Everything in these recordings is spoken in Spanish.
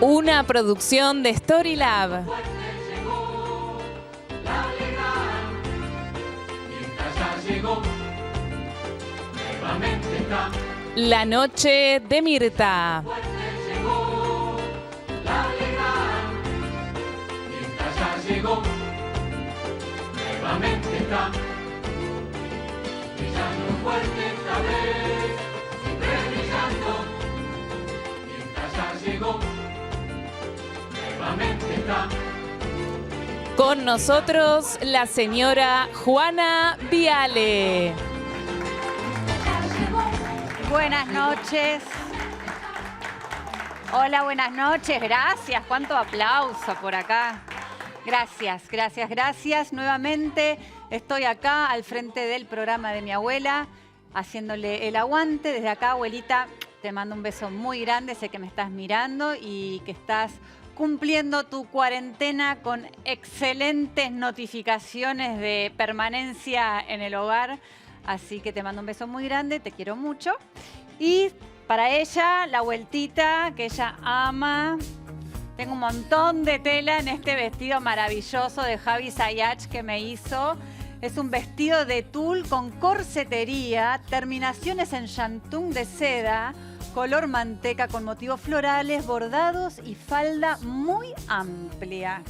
Una producción de Storylab. La noche de Mirta. Nuevamente está brillando fuerte esta vez, siempre brillando, mientras ya llegó, nuevamente está. Con nosotros la señora Juana Viale. Buenas noches. Hola, buenas noches. Gracias. Cuánto aplauso por acá. Gracias, gracias, gracias. Nuevamente estoy acá al frente del programa de mi abuela, haciéndole el aguante. Desde acá, abuelita, te mando un beso muy grande. Sé que me estás mirando y que estás cumpliendo tu cuarentena con excelentes notificaciones de permanencia en el hogar. Así que te mando un beso muy grande, te quiero mucho. Y para ella, la vueltita que ella ama. Tengo un montón de tela en este vestido maravilloso de Javi Sayach que me hizo. Es un vestido de tul con corsetería, terminaciones en shantung de seda, color manteca con motivos florales, bordados y falda muy amplia.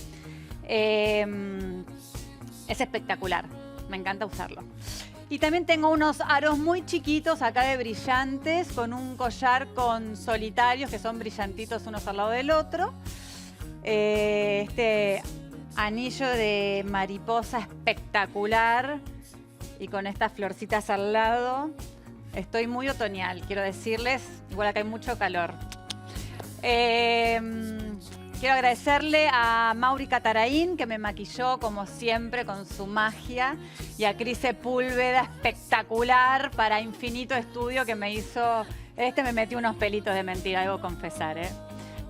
Es espectacular, me encanta usarlo. Y también tengo unos aros muy chiquitos acá de brillantes con un collar con solitarios que son brillantitos unos al lado del otro. Este anillo de mariposa espectacular y con estas florcitas al lado. Estoy muy otoñal, quiero decirles. Igual acá hay mucho calor. Quiero agradecerle a Mauri Catarain, que me maquilló como siempre con su magia, y a Cris Sepúlveda, espectacular, para Infinito Estudio, que me hizo... me metió unos pelitos de mentira, debo confesar, ¿eh?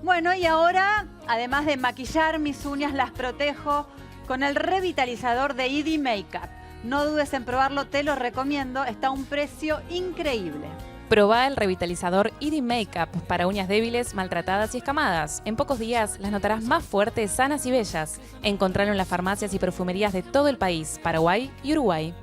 Bueno, y ahora, además de maquillar mis uñas, las protejo con el revitalizador de ED Makeup. No dudes en probarlo, te lo recomiendo, está a un precio increíble. Probá el revitalizador ED Makeup para uñas débiles, maltratadas y escamadas. En pocos días las notarás más fuertes, sanas y bellas. Encontralo en las farmacias y perfumerías de todo el país, Paraguay y Uruguay.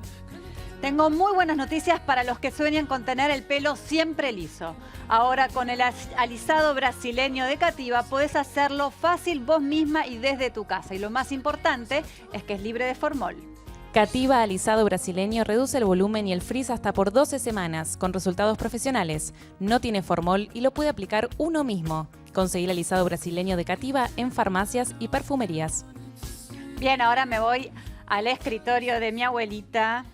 Tengo muy buenas noticias para los que sueñan con tener el pelo siempre liso. Ahora con el alisado brasileño de Cativa podés hacerlo fácil vos misma y desde tu casa. Y lo más importante es que es libre de formol. Cativa alisado brasileño reduce el volumen y el frizz hasta por 12 semanas, con resultados profesionales. No tiene formol y lo puede aplicar uno mismo. Conseguí el alisado brasileño de Cativa en farmacias y perfumerías. Bien, ahora me voy al escritorio de mi abuelita.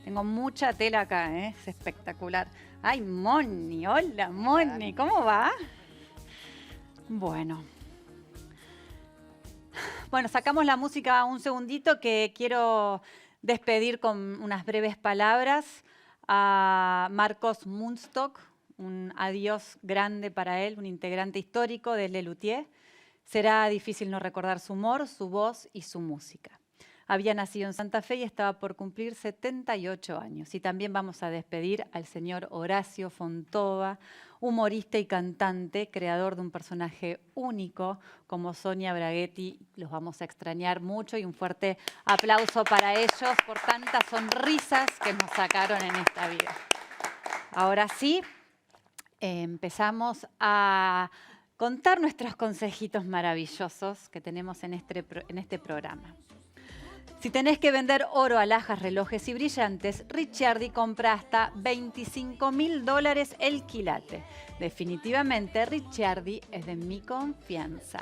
Tengo mucha tela acá, ¿eh? Es espectacular. Ay, Moni, hola Moni, ¿cómo va? Bueno, sacamos la música un segundito que quiero despedir con unas breves palabras a Marcos Munstock, un adiós grande para él, un integrante histórico de Le Luthier. Será difícil no recordar su humor, su voz y su música. Había nacido en Santa Fe y estaba por cumplir 78 años. Y también vamos a despedir al señor Horacio Fontova, humorista y cantante, creador de un personaje único como Sonia Braghetti. Los vamos a extrañar mucho y un fuerte aplauso para ellos por tantas sonrisas que nos sacaron en esta vida. Ahora sí, empezamos a contar nuestros consejitos maravillosos que tenemos en este programa. Si tenés que vender oro, alhajas, relojes y brillantes, Ricciardi compra hasta $25.000 el quilate. Definitivamente, Ricciardi es de mi confianza.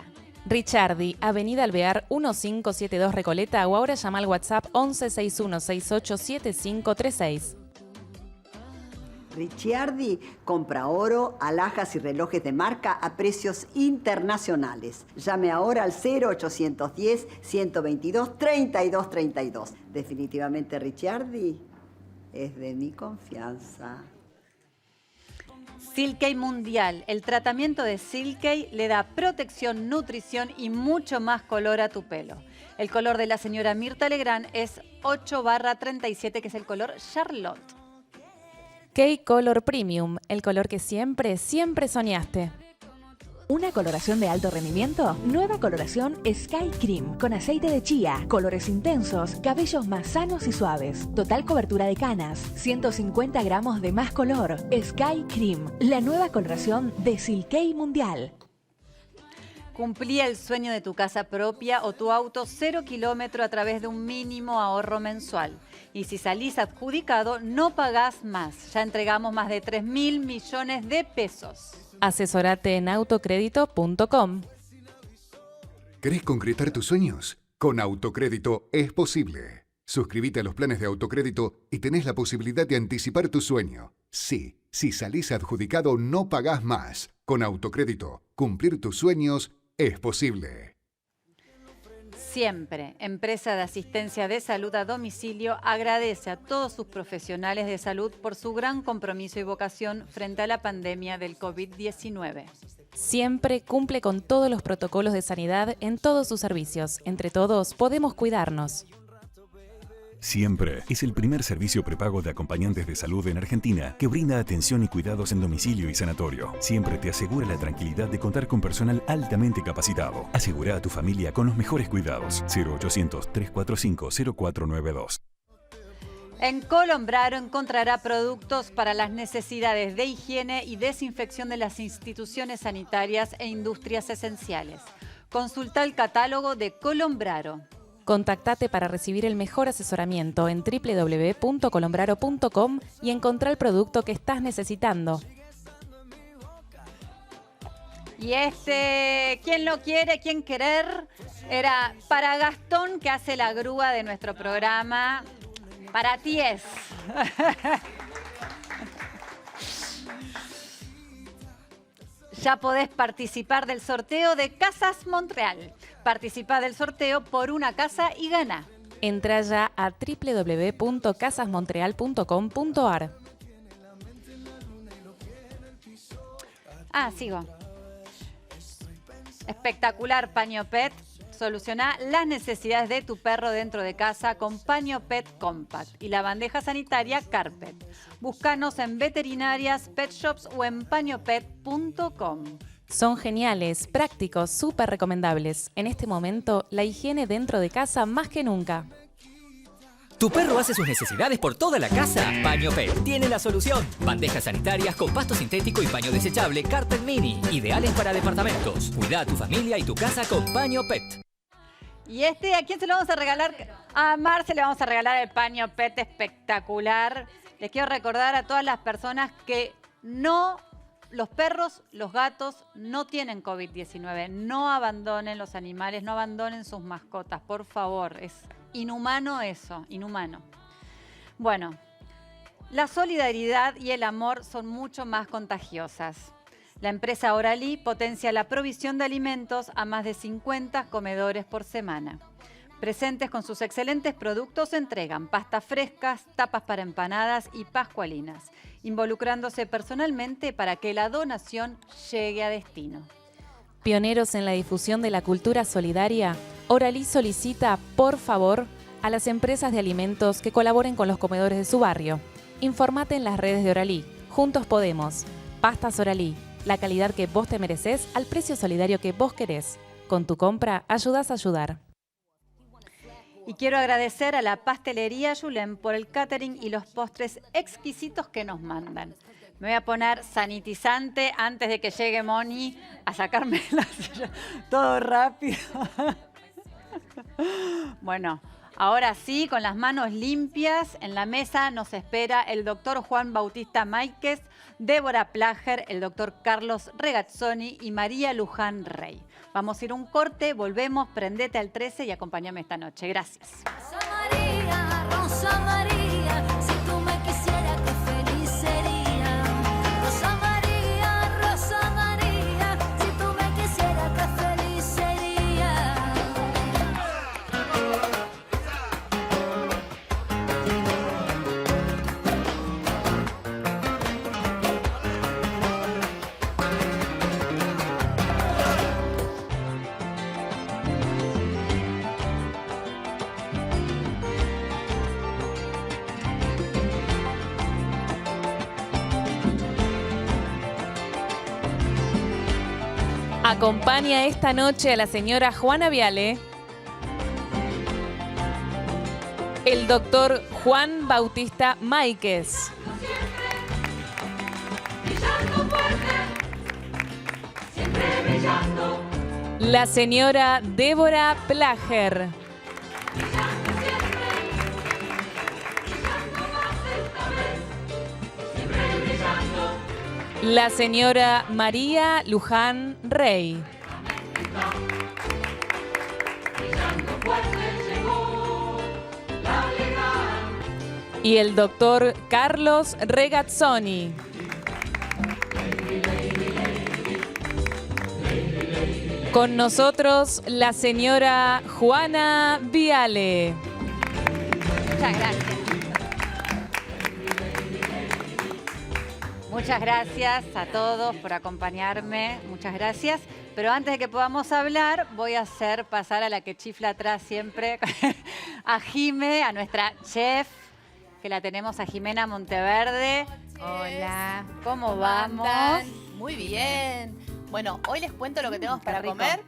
Ricciardi, Avenida Alvear 1572 Recoleta, o ahora llama al WhatsApp 11 61 68 7536. Ricciardi compra oro, alhajas y relojes de marca a precios internacionales. Llame ahora al 0810-122-3232. Definitivamente Ricciardi es de mi confianza. Silkei Mundial. El tratamiento de Silkei le da protección, nutrición y mucho más color a tu pelo. El color de la señora Mirta Legrand es 8/37, que es el color Charlotte. K-Color Premium, el color que siempre soñaste. ¿Una coloración de alto rendimiento? Nueva coloración Sky Cream con aceite de chía, colores intensos, cabellos más sanos y suaves. Total cobertura de canas, 150 gramos de más color. Sky Cream, la nueva coloración de Silkei Mundial. Cumplí el sueño de tu casa propia o tu auto 0 kilómetro a través de un mínimo ahorro mensual. Y si salís adjudicado, no pagás más. Ya entregamos más de 3.000 millones de pesos. Asesorate en autocrédito.com. ¿Querés concretar tus sueños? Con Autocrédito es posible. Suscríbete a los planes de autocrédito y tenés la posibilidad de anticipar tu sueño. Sí, si salís adjudicado no pagás más. Con Autocrédito, cumplir tus sueños es posible. Siempre, Empresa de Asistencia de Salud a Domicilio agradece a todos sus profesionales de salud por su gran compromiso y vocación frente a la pandemia del COVID-19. Siempre cumple con todos los protocolos de sanidad en todos sus servicios. Entre todos podemos cuidarnos. Siempre es el primer servicio prepago de acompañantes de salud en Argentina que brinda atención y cuidados en domicilio y sanatorio. Siempre te asegura la tranquilidad de contar con personal altamente capacitado. Asegura a tu familia con los mejores cuidados. 0800-345-0492. En Colombraro encontrará productos para las necesidades de higiene y desinfección de las instituciones sanitarias e industrias esenciales. Consulta el catálogo de Colombraro. Contactate para recibir el mejor asesoramiento en www.colombraro.com y encontrar el producto que estás necesitando. Y ¿quién lo quiere? ¿Quién querer? Era para Gastón, que hace la grúa de nuestro programa. Para ti es. Ya podés participar del sorteo de Casas Montreal. Participá del sorteo por una casa y gana. Entra ya a www.casasmontreal.com.ar. Sigo. Espectacular Paño Pet. Soluciona las necesidades de tu perro dentro de casa con Paño Pet Compact y la bandeja sanitaria Carpet. Búscanos en veterinarias, pet shops o en pañopet.com. Son geniales, prácticos, súper recomendables. En este momento, la higiene dentro de casa más que nunca. ¿Tu perro hace sus necesidades por toda la casa? Paño Pet tiene la solución. Bandejas sanitarias con pasto sintético y paño desechable Carpet Mini. Ideales para departamentos. Cuida a tu familia y tu casa con Paño Pet. ¿Y ¿a quién se lo vamos a regalar? A Marce le vamos a regalar el Paño Pet espectacular. Les quiero recordar a todas las personas que los perros, los gatos no tienen COVID-19. No abandonen los animales, no abandonen sus mascotas, por favor. Es inhumano eso, inhumano. Bueno, la solidaridad y el amor son mucho más contagiosas. La empresa Oralí potencia la provisión de alimentos a más de 50 comedores por semana. Presentes con sus excelentes productos, entregan pastas frescas, tapas para empanadas y pascualinas, involucrándose personalmente para que la donación llegue a destino. Pioneros en la difusión de la cultura solidaria, Oralí solicita, por favor, a las empresas de alimentos que colaboren con los comedores de su barrio. Informate en las redes de Oralí. Juntos podemos. Pastas Oralí, la calidad que vos te mereces al precio solidario que vos querés. Con tu compra, ayudás a ayudar. Y quiero agradecer a la pastelería Yulem por el catering y los postres exquisitos que nos mandan. Me voy a poner sanitizante antes de que llegue Moni a sacarme la silla. Todo rápido. Bueno, ahora sí, con las manos limpias, en la mesa nos espera el doctor Juan Bautista Máiquez, Débora Plager, el doctor Carlos Regazzoni y María Luján Rey. Vamos a ir a un corte, volvemos, prendete al 13 y acompáñame esta noche. Gracias. Rosa María, si tú me quisieras, qué feliz sería. Rosa María, si tú me quisieras, qué feliz sería. Acompaña esta noche a la señora Juana Viale, el doctor Juan Bautista Máiquez, Brillando fuerte, siempre brillando, la señora Débora Plager, brillando más esta vez, siempre brillando, la señora María Luján Rey, brillando fuerte llegó la alegría. y el doctor Carlos Regazzoni. Con nosotros la señora Juana Viale. Muchas gracias. Muchas gracias a todos por acompañarme. Muchas gracias. Pero antes de que podamos hablar, voy a hacer pasar a la que chifla atrás siempre, a Jime, a nuestra chef, que la tenemos a Jimena Monteverde. Hola. ¿Cómo ¿Cómo vamos? andan? Muy bien. Bueno, hoy les cuento lo que tenemos qué para rico. comer.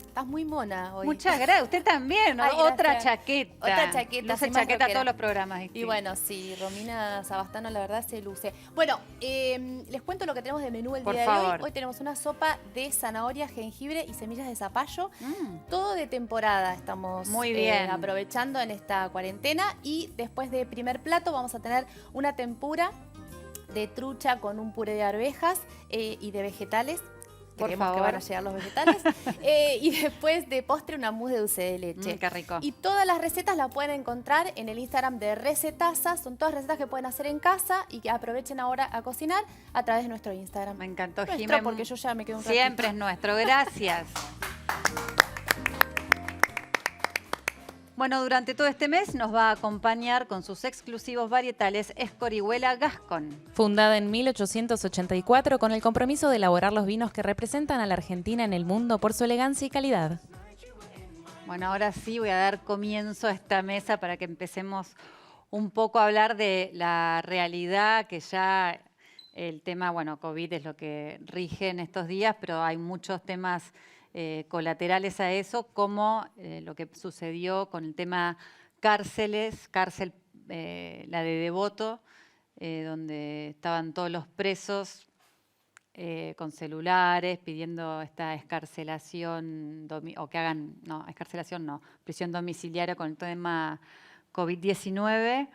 Estás muy mona hoy. Muchas gracias. Usted también, ¿no? Ay, Otra gracias. chaqueta. Otra chaqueta, Luce soy más chaqueta rockera. todos los programas. Y bueno, sí, Romina Sabastano la verdad se luce. Bueno, les cuento lo que tenemos de menú el Por día de favor. hoy. Hoy tenemos una sopa de zanahoria, jengibre y semillas de zapallo. Todo de temporada estamos Muy bien. aprovechando en esta cuarentena. Y después de primer plato vamos a tener una tempura de trucha con un puré de arvejas y de vegetales. Por Creemos que favor. van a llegar los vegetales. Y después de postre una mousse de dulce de leche. Qué rico. Y todas las recetas las pueden encontrar en el Instagram de Recetaza. Son todas recetas que pueden hacer en casa y que aprovechen ahora a cocinar a través de nuestro Instagram. Me encantó, Nuestro, Jimena. porque yo ya me quedo un Siempre es ratito. nuestro. Gracias. Bueno, durante todo este mes nos va a acompañar con sus exclusivos varietales Escorihuela Gascon. Fundada en 1884 con el compromiso de elaborar los vinos que representan a la Argentina en el mundo por su elegancia y calidad. Bueno, ahora sí voy a dar comienzo a esta mesa para que empecemos un poco a hablar de la realidad, que ya el tema, bueno, COVID es lo que rige en estos días, pero hay muchos temas colaterales a eso, como lo que sucedió con el tema cárceles, la de Devoto, donde estaban todos los presos con celulares pidiendo esta excarcelación, o que hagan, no, excarcelación no, prisión domiciliaria con el tema COVID-19.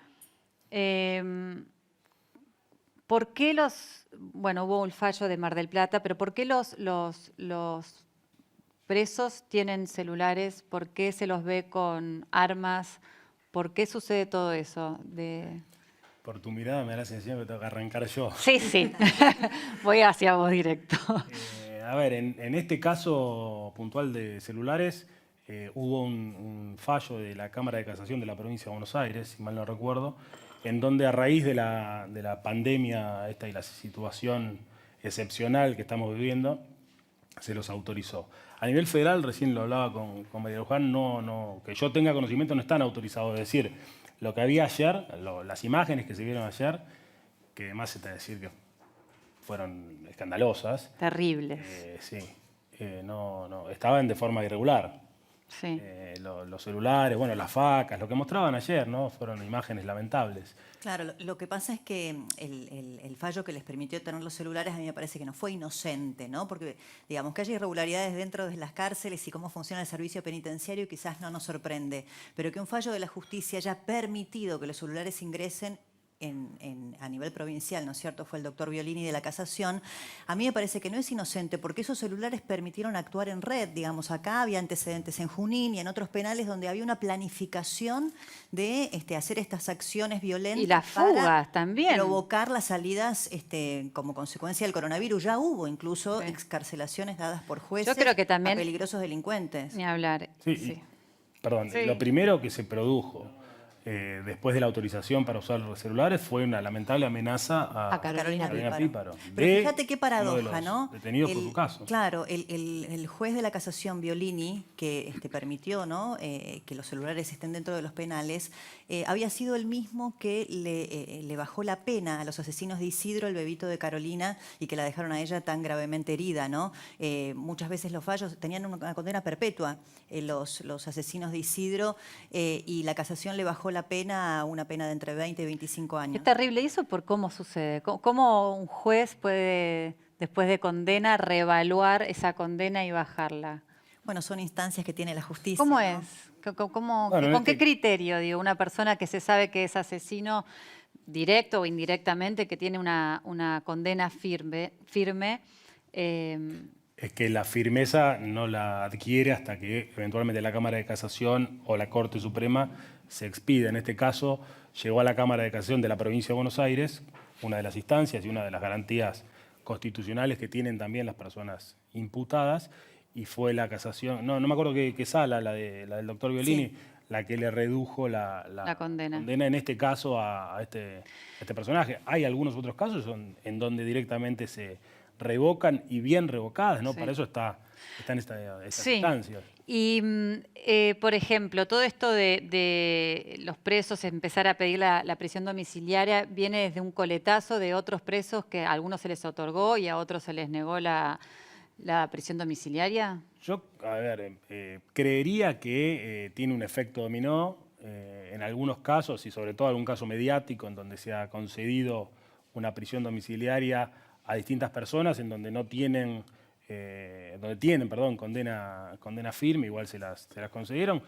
¿Por qué bueno, hubo el fallo de Mar del Plata, pero por qué los presos tienen celulares? ¿Por qué se los ve con armas? ¿Por qué sucede todo eso? Por tu mirada me da la sensación que tengo que arrancar yo. Sí, sí. Voy hacia vos directo. A ver, en este caso puntual de celulares, hubo un fallo de la Cámara de Casación de la Provincia de Buenos Aires, si mal no recuerdo, en donde a raíz de la pandemia esta y la situación excepcional que estamos viviendo, se los autorizó. A nivel federal, recién lo hablaba con María Luján, que yo tenga conocimiento no están autorizados. Es decir, lo que había ayer, las imágenes que se vieron ayer, que además se te decir que fueron escandalosas. Terribles. Sí, estaban de forma irregular. Sí. Los celulares, bueno, las facas, lo que mostraban ayer, ¿no? Fueron imágenes lamentables. Claro, lo que pasa es que el fallo que les permitió tener los celulares a mí me parece que no fue inocente, ¿no? Porque, digamos, que haya irregularidades dentro de las cárceles y cómo funciona el servicio penitenciario quizás no nos sorprende, pero que un fallo de la justicia haya permitido que los celulares ingresen a nivel provincial, ¿no es cierto? Fue el doctor Violini de la Casación. A mí me parece que no es inocente porque esos celulares permitieron actuar en red. Digamos, acá había antecedentes en Junín y en otros penales donde había una planificación de hacer estas acciones violentas. Y las fugas también. Provocar las salidas como consecuencia del coronavirus. Ya hubo incluso excarcelaciones dadas por jueces. Yo creo que también, a peligrosos delincuentes. Ni hablar. Sí. Perdón, lo primero que se produjo después de la autorización para usar los celulares fue una lamentable amenaza a Carolina Píparo. Pero fíjate qué paradoja, ¿no? Detenidos por su caso. Claro, el juez de la Casación, Violini, que permitió, ¿no? Que los celulares estén dentro de los penales, había sido el mismo que le bajó la pena a los asesinos de Isidro, el bebito de Carolina, y que la dejaron a ella tan gravemente herida, ¿no? Muchas veces los fallos tenían una condena perpetua, los asesinos de Isidro, y la casación le bajó la pena a una pena de entre 20 y 25 años. Es terrible. ¿Y eso por cómo sucede? ¿Cómo un juez puede, después de condena, reevaluar esa condena y bajarla? Bueno, son instancias que tiene la justicia. ¿Cómo ¿no? es? Bueno, ¿Con qué criterio, digo, una persona que se sabe que es asesino directo o indirectamente, que tiene una condena firme, Es que la firmeza no la adquiere hasta que eventualmente la Cámara de Casación o la Corte Suprema se expida? En este caso, llegó a la Cámara de Casación de la Provincia de Buenos Aires, una de las instancias y una de las garantías constitucionales que tienen también las personas imputadas, y fue la casación, no me acuerdo qué sala, la del doctor Violini, sí, la que le redujo la condena en este caso a este personaje. Hay algunos otros casos en donde directamente se revocan, y bien revocadas, ¿no? Sí. Para eso está en estas sí. instancias. Y, por ejemplo, todo esto de los presos empezar a pedir la prisión domiciliaria viene desde un coletazo de otros presos que a algunos se les otorgó y a otros se les negó la prisión domiciliaria. Yo, a ver, creería que tiene un efecto dominó en algunos casos, y sobre todo algún caso mediático en donde se ha concedido una prisión domiciliaria a distintas personas en donde no tienen, condena firme, igual se las concedieron,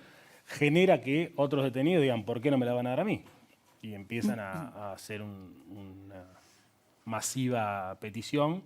genera que otros detenidos digan, ¿por qué no me la van a dar a mí? Y empiezan a hacer una masiva petición.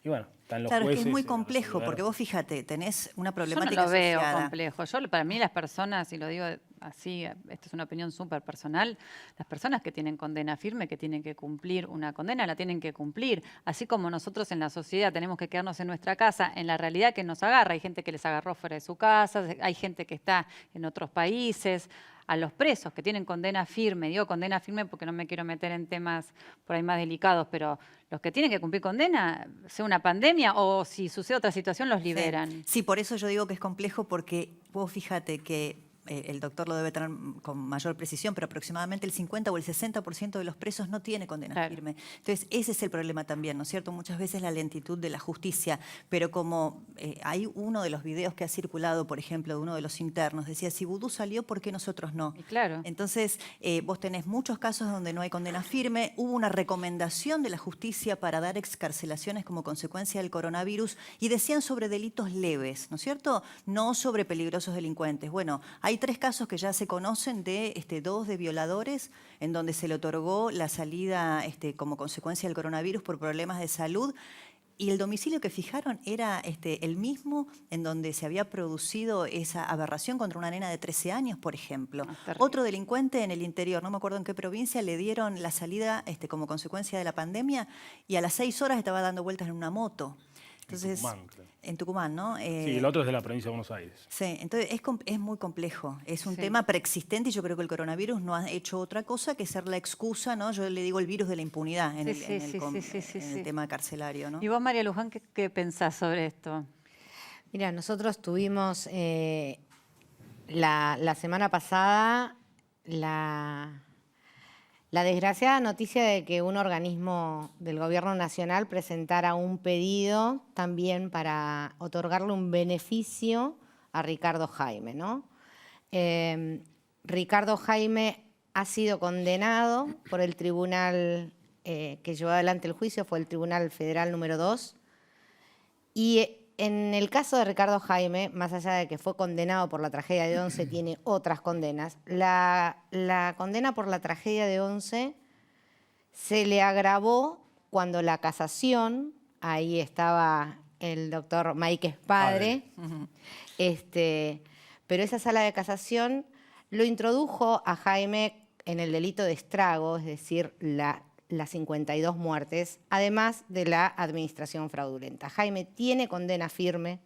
Y bueno, están los jueces. Claro, es que es muy complejo, porque vos fíjate, tenés una problemática Yo no lo veo asociada. complejo. Para mí las personas, y lo digo así, esta es una opinión súper personal, las personas que tienen condena firme, que tienen que cumplir una condena, la tienen que cumplir. Así como nosotros en la sociedad tenemos que quedarnos en nuestra casa, en la realidad que nos agarra. Hay gente que les agarró fuera de su casa, hay gente que está en otros países. A los presos que tienen condena firme, digo condena firme porque no me quiero meter en temas por ahí más delicados, pero los que tienen que cumplir condena, sea una pandemia o si sucede otra situación, los liberan. Sí, por eso yo digo que es complejo, porque vos fíjate que el doctor lo debe tener con mayor precisión, pero aproximadamente el 50 o el 60% de los presos no tiene condena firme. Entonces, ese es el problema también, ¿no es cierto? Muchas veces la lentitud de la justicia, pero como hay uno de los videos que ha circulado, por ejemplo, de uno de los internos, decía, si Vudú salió, ¿por qué nosotros no? Y claro. Entonces, vos tenés muchos casos donde no hay condena firme, hubo una recomendación de la justicia para dar excarcelaciones como consecuencia del coronavirus, y decían sobre delitos leves, ¿no es cierto? No sobre peligrosos delincuentes. Bueno, hay 3 casos que ya se conocen de 2 de violadores en donde se le otorgó la salida como consecuencia del coronavirus por problemas de salud, y el domicilio que fijaron era el mismo en donde se había producido esa aberración contra una nena de 13 años, por ejemplo. Otro delincuente en el interior, no me acuerdo en qué provincia, le dieron la salida como consecuencia de la pandemia, y a las 6 horas estaba dando vueltas en una moto. Entonces, en Tucumán, ¿no? Sí, el otro es de la provincia de Buenos Aires. Sí, entonces es muy complejo. Es un tema preexistente, y yo creo que el coronavirus no ha hecho otra cosa que ser la excusa, ¿no? Yo le digo el virus de la impunidad en el tema carcelario, ¿no? ¿Y vos, María Luján, qué pensás sobre esto? Mira, nosotros tuvimos la semana pasada la desgraciada noticia de que un organismo del Gobierno Nacional presentara un pedido también para otorgarle un beneficio a Ricardo Jaime, ¿no? Ricardo Jaime ha sido condenado por el tribunal que llevó adelante el juicio, fue el Tribunal Federal número 2, y en el caso de Ricardo Jaime, más allá de que fue condenado por la tragedia de Once, tiene otras condenas. La condena por la tragedia de Once se le agravó cuando la casación, ahí estaba el doctor Máiquez Padre, pero esa sala de casación lo introdujo a Jaime en el delito de estrago, es decir, las 52 muertes, además de la administración fraudulenta. Jaime tiene condena firme,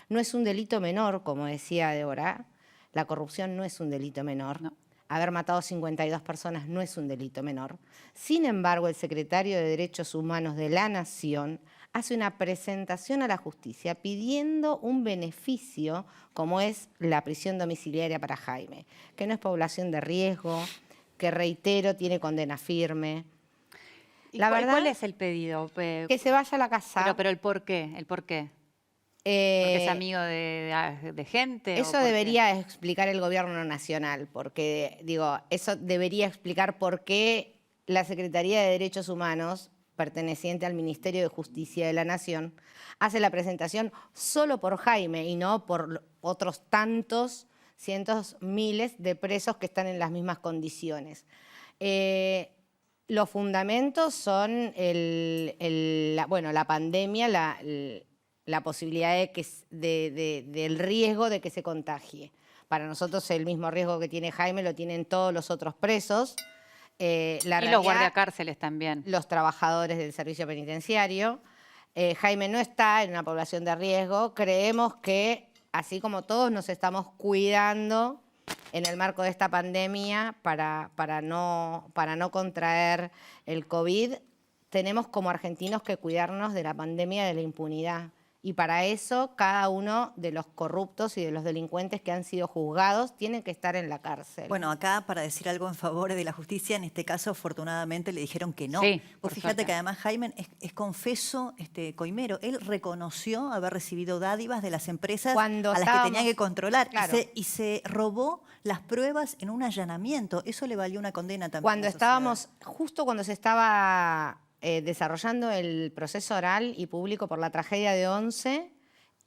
no es un delito menor, como decía Débora, la corrupción no es un delito menor, no. Haber matado 52 personas no es un delito menor. Sin embargo, el secretario de Derechos Humanos de la Nación hace una presentación a la justicia pidiendo un beneficio como es la prisión domiciliaria para Jaime, que no es población de riesgo, que reitero, tiene condena firme. La ¿Cuál verdad es el pedido? que se vaya a la casa. Pero el por qué, ¿Porque es amigo de gente? ¿O Eso por qué? debería explicar el gobierno nacional, porque, digo, eso debería explicar por qué la Secretaría de Derechos Humanos, perteneciente al Ministerio de Justicia de la Nación, hace la presentación solo por Jaime y no por otros tantos, cientos, miles de presos que están en las mismas condiciones. Los fundamentos son la pandemia, la posibilidad del riesgo de que se contagie. Para nosotros el mismo riesgo que tiene Jaime lo tienen todos los otros presos. Y los guardiacárceles también. Los trabajadores del servicio penitenciario. Jaime no está en una población de riesgo. Creemos que, así como todos nos estamos cuidando en el marco de esta pandemia para no contraer el COVID, tenemos como argentinos que cuidarnos de la pandemia de la impunidad. Y para eso cada uno de los corruptos y de los delincuentes que han sido juzgados tienen que estar en la cárcel. Bueno, acá para decir algo en favor de la justicia, en este caso afortunadamente le dijeron que no. Sí, Vos fíjate que además Jaime es confeso coimero. Él reconoció haber recibido dádivas de las empresas a las que tenía que controlar. Claro. Y se robó las pruebas en un allanamiento. Eso le valió una condena también. Cuando estábamos, justo cuando se estaba desarrollando el proceso oral y público por la tragedia de Once,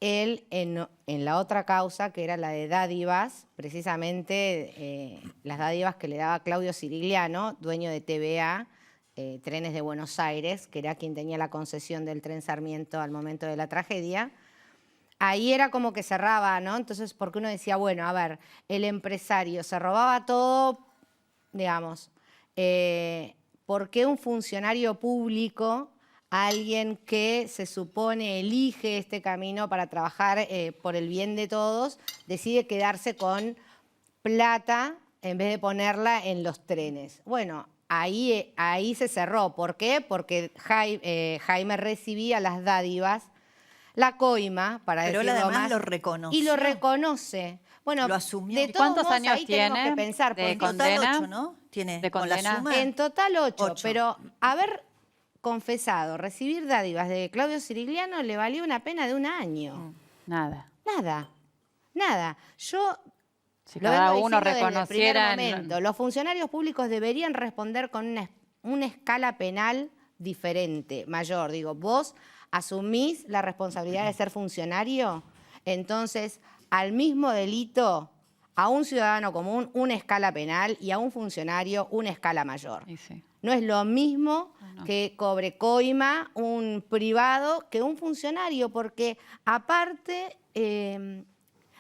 él en la otra causa, que era la de dádivas, precisamente las dádivas que le daba Claudio Cirigliano, dueño de TVA, Trenes de Buenos Aires, que era quien tenía la concesión del tren Sarmiento al momento de la tragedia, ahí era como que cerraba, ¿no? Entonces, porque uno decía, bueno, a ver, el empresario se robaba todo, digamos, ¿por qué un funcionario público, alguien que se supone elige este camino para trabajar por el bien de todos, decide quedarse con plata en vez de ponerla en los trenes? Bueno, ahí se cerró. ¿Por qué? Porque Jaime recibía las dádivas, la coima, para Pero él decirlo además más, lo reconoció. y lo reconoce. Bueno, Lo asumió. de ¿Y todos cuántos modos, años ahí tenemos tiene que pensar. de porque condena? En total 8, ¿no? Tiene ¿De con la condena? suma. En total 8, 8. pero haber confesado, recibir dádivas de Claudio Cirigliano le valió una pena de 1 año. Nada. Nada. Yo Si lo cada vengo uno diciendo desde el reconociera... primer momento. Los funcionarios públicos deberían responder con una escala penal diferente, mayor. Digo, vos asumís la responsabilidad de ser funcionario, entonces al mismo delito, a un ciudadano común una escala penal y a un funcionario una escala mayor. Sí. No es lo mismo que cobre coima un privado que un funcionario, porque aparte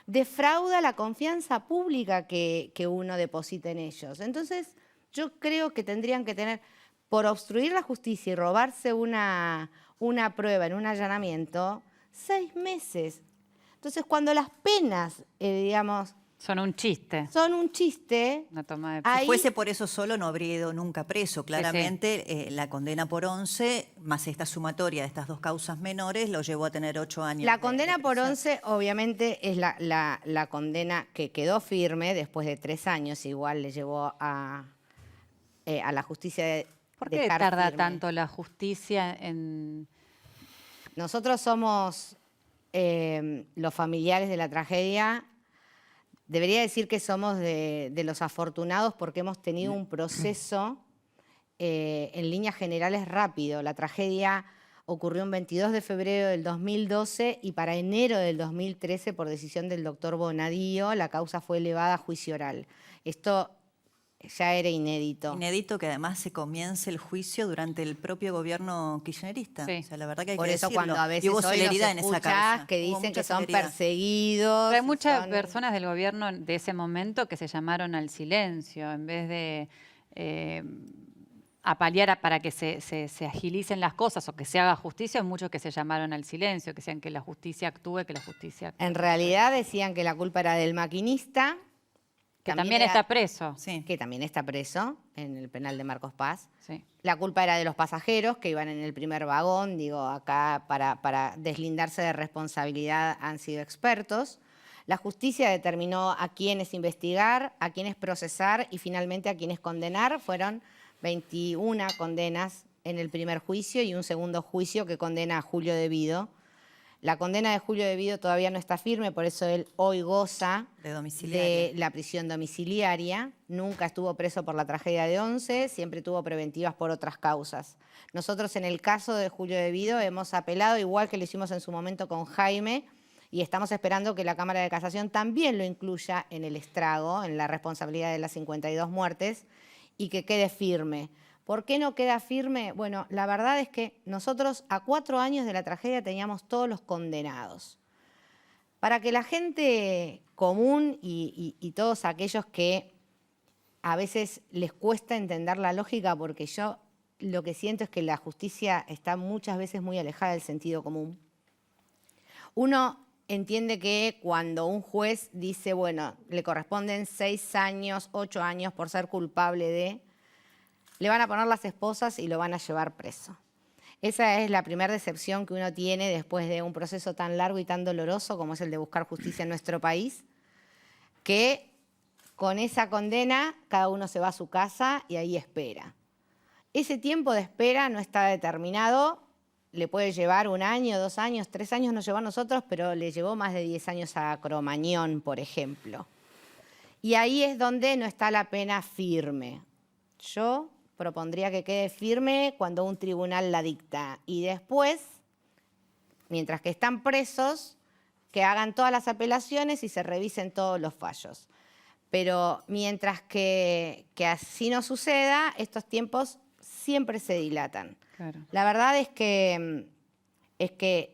defrauda la confianza pública que uno deposita en ellos. Entonces, yo creo que tendrían que tener, por obstruir la justicia y robarse una prueba en un allanamiento, 6 meses. Entonces, cuando las penas, digamos... Son un chiste. Una toma de... Si fuese por eso solo no habría ido nunca preso. Claramente la condena por 11, más esta sumatoria de estas 2 causas menores, lo llevó a tener 8 años. La condena por 11 obviamente es la condena que quedó firme después de 3 años. Igual le llevó a la justicia de ¿Por qué dejar tarda firme. tanto la justicia en...? Nosotros somos los familiares de la tragedia. Debería decir que somos de los afortunados porque hemos tenido un proceso en líneas generales rápido. La tragedia ocurrió el 22 de febrero del 2012 y para enero del 2013, por decisión del doctor Bonadío, la causa fue elevada a juicio oral. Esto ya era inédito. Inédito que además se comience el juicio durante el propio gobierno kirchnerista. Sí. O sea, la verdad que hay Por que eso decirlo. cuando a veces y hubo hoy los celeridad en esa escuchás causa. que Hubo dicen mucha que son celeridad. perseguidos. Pero hay muchas son- personas del gobierno de ese momento que se llamaron al silencio en vez de apalear para que se agilicen las cosas o que se haga justicia, hay muchos que se llamaron al silencio, que decían que la justicia actúe, que la justicia actúe. En realidad decían que la culpa era del maquinista. Que también está preso. Sí. Que también está preso en el penal de Marcos Paz. Sí. La culpa era de los pasajeros que iban en el primer vagón. Digo, acá para deslindarse de responsabilidad han sido expertos. La justicia determinó a quiénes investigar, a quiénes procesar y finalmente a quiénes condenar. Fueron 21 condenas en el primer juicio y un segundo juicio que condena a Julio De Vido. La condena de Julio De Vido todavía no está firme, por eso él hoy goza de la prisión domiciliaria. Nunca estuvo preso por la tragedia de Once, siempre tuvo preventivas por otras causas. Nosotros en el caso de Julio De Vido hemos apelado, igual que lo hicimos en su momento con Jaime, y estamos esperando que la Cámara de Casación también lo incluya en el estrago, en la responsabilidad de las 52 muertes, y que quede firme. ¿Por qué no queda firme? Bueno, la verdad es que nosotros a 4 años de la tragedia teníamos todos los condenados. Para que la gente común y todos aquellos que a veces les cuesta entender la lógica, porque yo lo que siento es que la justicia está muchas veces muy alejada del sentido común. Uno entiende que cuando un juez dice, bueno, le corresponden 6 años, 8 años por ser culpable de, le van a poner las esposas y lo van a llevar preso. Esa es la primera decepción que uno tiene después de un proceso tan largo y tan doloroso como es el de buscar justicia en nuestro país, que con esa condena cada uno se va a su casa y ahí espera. Ese tiempo de espera no está determinado. Le puede llevar 1 año, 2 años, 3 años, nos llevó a nosotros, pero le llevó más de 10 años a Cromañón, por ejemplo. Y ahí es donde no está la pena firme. Yo propondría que quede firme cuando un tribunal la dicta. Y después, mientras que están presos, que hagan todas las apelaciones y se revisen todos los fallos. Pero mientras que así no suceda, estos tiempos siempre se dilatan. Claro. La verdad es que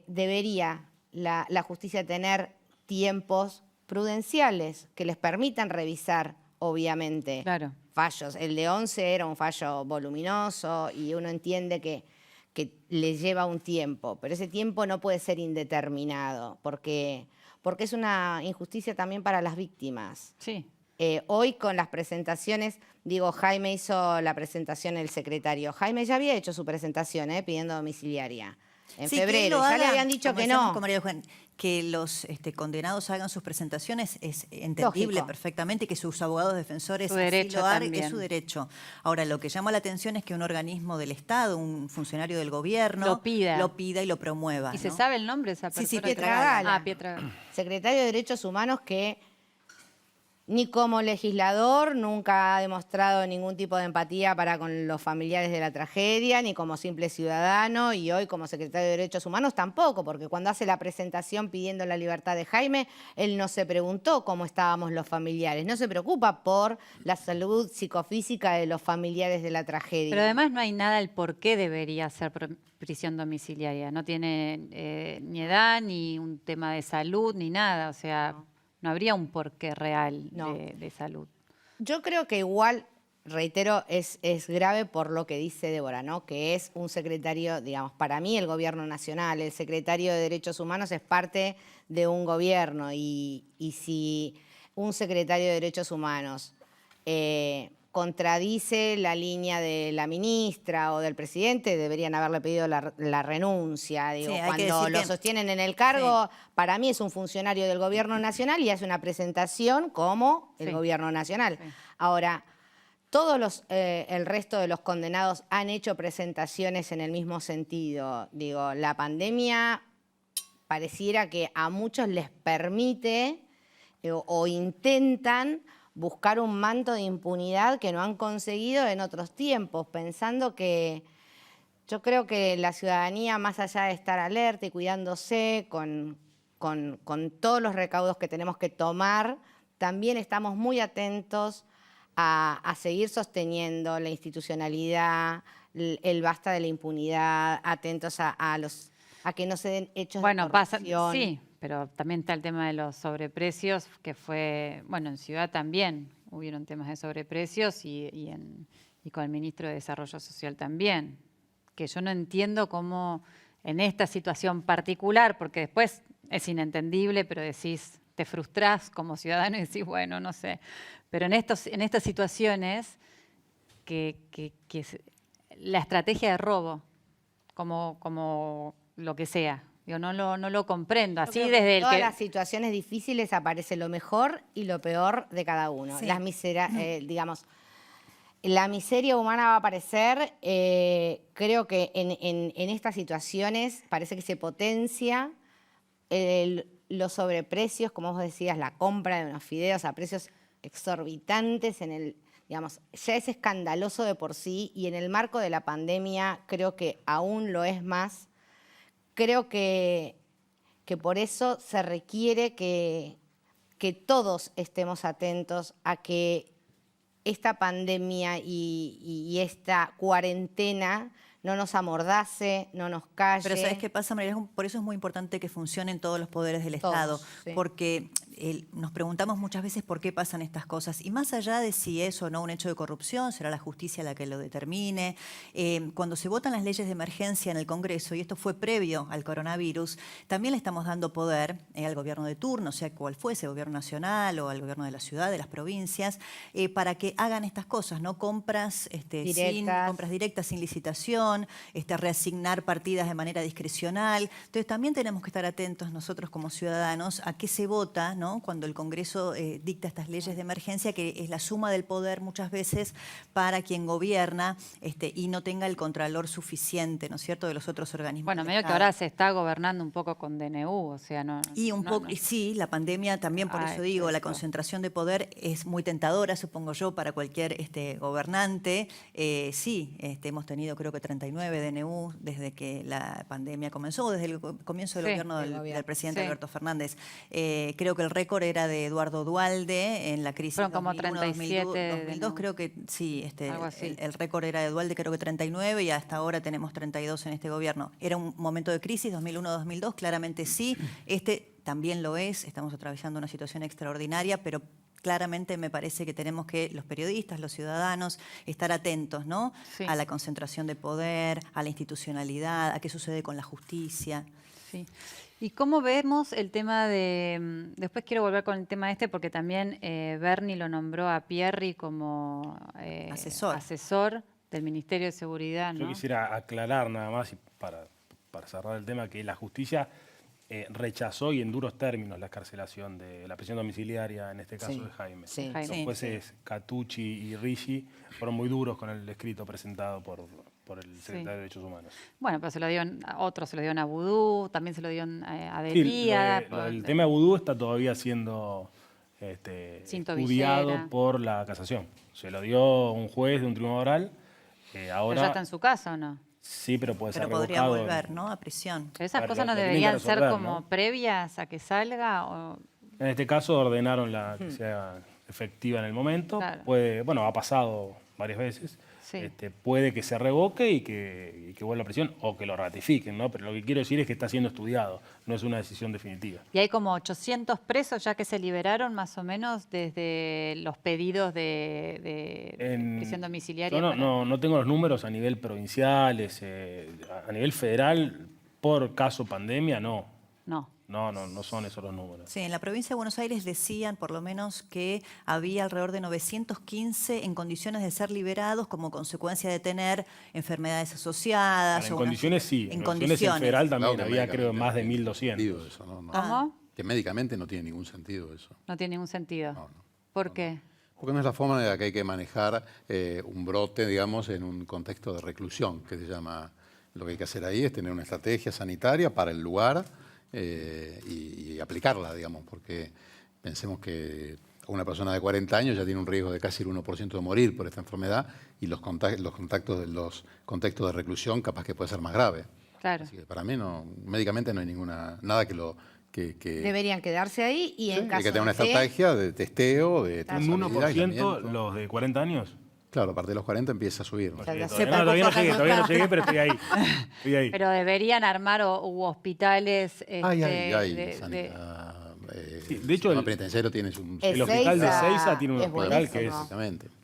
debería la justicia tener tiempos prudenciales que les permitan revisar, obviamente, fallos. El de Once era un fallo voluminoso y uno entiende que le lleva un tiempo, pero ese tiempo no puede ser indeterminado porque es una injusticia también para las víctimas. Sí. Hoy con las presentaciones, digo, Jaime hizo la presentación, el secretario. Jaime ya había hecho su presentación pidiendo domiciliaria en febrero. Ya le habían dicho que no. Que los condenados hagan sus presentaciones es entendible perfectamente, que sus abogados defensores así lo hagan, es su derecho. Ahora, lo que llama la atención es que un organismo del Estado, un funcionario del gobierno, lo pida y lo promueva. ¿Y se sabe el nombre de esa persona? Sí, Pietra Gala. Pietra Gala. Secretario de Derechos Humanos que ni como legislador nunca ha demostrado ningún tipo de empatía para con los familiares de la tragedia, ni como simple ciudadano, y hoy como secretario de Derechos Humanos tampoco, porque cuando hace la presentación pidiendo la libertad de Jaime, él no se preguntó cómo estábamos los familiares, no se preocupa por la salud psicofísica de los familiares de la tragedia. Pero además no hay nada el por qué debería ser prisión domiciliaria. No tiene ni edad, ni un tema de salud, ni nada, o sea... No habría un porqué real de salud. Yo creo que igual, reitero, es grave por lo que dice Débora, ¿no? Que es un secretario, digamos, para mí el gobierno nacional, el secretario de Derechos Humanos es parte de un gobierno y si un secretario de Derechos Humanos contradice la línea de la ministra o del presidente, deberían haberle pedido la renuncia. Digo, sí, cuando lo sostienen en el cargo, para mí es un funcionario del gobierno nacional y hace una presentación como el gobierno nacional. Sí. Ahora, todos el resto de los condenados han hecho presentaciones en el mismo sentido. Digo, la pandemia pareciera que a muchos les permite o intentan buscar un manto de impunidad que no han conseguido en otros tiempos, pensando que yo creo que la ciudadanía, más allá de estar alerta y cuidándose con todos los recaudos que tenemos que tomar, también estamos muy atentos a seguir sosteniendo la institucionalidad, el basta de la impunidad, atentos a que no se den hechos de corrupción. Sí, pero también está el tema de los sobreprecios, que fue, bueno, en Ciudad también hubieron temas de sobreprecios y con el ministro de Desarrollo Social también, que yo no entiendo cómo en esta situación particular, porque después es inentendible, pero decís, te frustrás como ciudadano y decís, bueno, no sé, pero en estas situaciones que la estrategia de robo, como lo que sea, Digo, no lo comprendo. Yo Así creo que desde en el todas que... las situaciones difíciles aparece lo mejor y lo peor de cada uno. Sí. Digamos, la miseria humana va a aparecer, creo que en estas situaciones parece que se potencia los sobreprecios, como vos decías, la compra de unos fideos a precios exorbitantes digamos, ya es escandaloso de por sí y en el marco de la pandemia creo que aún lo es más. Creo que por eso se requiere que todos estemos atentos a que esta pandemia y esta cuarentena no nos amordace, no nos calle. Pero ¿sabes qué pasa, María? Por eso es muy importante que funcionen todos los poderes del Todos, Estado, sí. porque nos preguntamos muchas veces por qué pasan estas cosas. Y más allá de si es o no un hecho de corrupción, será la justicia la que lo determine. Cuando se votan las leyes de emergencia en el Congreso, y esto fue previo al coronavirus, también le estamos dando poder al gobierno de turno, sea cual fuese, gobierno nacional o al gobierno de la ciudad, de las provincias, para que hagan estas cosas, ¿no? Compras directas, sin licitación, reasignar partidas de manera discrecional. Entonces también tenemos que estar atentos nosotros como ciudadanos a qué se vota, ¿no? Cuando el Congreso dicta estas leyes de emergencia, que es la suma del poder muchas veces para quien gobierna y no tenga el contralor suficiente, ¿no es cierto?, de los otros organismos. Bueno, del medio que Estado. ahora se está gobernando un poco con DNU, o sea, no... Y un poco, y sí, la pandemia también, por eso digo, la concentración de poder es muy tentadora, supongo yo, para cualquier gobernante. Sí, hemos tenido creo que 39 DNU desde que la pandemia comenzó, desde el comienzo del gobierno del presidente Alberto Fernández. Creo que el récord era de Eduardo Duhalde en la crisis Fueron como 2001, 37 2002, creo que sí, algo así. el récord era de Duhalde, creo que 39, y hasta ahora tenemos 32 en este gobierno. Era un momento de crisis, 2001-2002, claramente sí. También lo es, estamos atravesando una situación extraordinaria, pero claramente me parece que tenemos que, los periodistas, los ciudadanos, estar atentos, ¿no? Sí. A la concentración de poder, a la institucionalidad, a qué sucede con la justicia. Sí. ¿Y cómo vemos el tema de... Después quiero volver con el tema porque también Bernie lo nombró a Pierri como asesor del Ministerio de Seguridad, ¿no? Yo quisiera aclarar nada más, y para cerrar el tema, que la justicia rechazó y en duros términos la excarcelación de la prisión domiciliaria, en este caso de Jaime. Sí. Los jueces Catucci y Ricci fueron muy duros con el escrito presentado por el secretario de Derechos Humanos. Bueno, pero se lo dio otro, se lo dio a Vudú, también se lo dio a Delía. El tema de Vudú está todavía siendo estudiado por la casación. Se lo dio un juez de un tribunal oral. Ahora, ¿pero ya está en su casa o no? Sí, pero puede ser revocado. Podría volver, ¿no? A prisión. Pero esas cosas no deberían ser como previas a que salga. ¿O? En este caso ordenaron que sea efectiva en el momento. Claro. Ha pasado varias veces. Sí. Puede que se revoque y que vuelva a prisión o que lo ratifiquen, ¿no? Pero lo que quiero decir es que está siendo estudiado, no es una decisión definitiva. Y hay como 800 presos ya que se liberaron más o menos desde los pedidos de prisión domiciliaria. No tengo los números a nivel provincial, a nivel federal, por caso pandemia, no. No son esos los números. Sí, en la provincia de Buenos Aires decían por lo menos que había alrededor de 915 en condiciones de ser liberados como consecuencia de tener enfermedades asociadas. En condiciones sí, en condiciones federal también había creo más de 1.200. Eso, ¿no? ¿Cómo? Que médicamente no tiene ningún sentido eso. No tiene ningún sentido. ¿Por qué? Porque no es la forma en la que hay que manejar un brote, digamos, en un contexto de reclusión, que se llama. Lo que hay que hacer ahí es tener una estrategia sanitaria para el lugar y aplicarla, digamos, porque pensemos que una persona de 40 años ya tiene un riesgo de casi el 1% de morir por esta enfermedad y los contextos de reclusión capaz que puede ser más grave. Claro. Así que para mí médicamente no hay nada que deberían quedarse ahí y en caso hay que tener una estrategia de testeo, de un 1% los de 40 años. Claro, a partir de los 40 empieza a subir. Todavía no llegué, pero estoy ahí. Pero deberían armar hospitales. De hecho, el penitenciario tiene el hospital de Seiza tiene un hospital que es.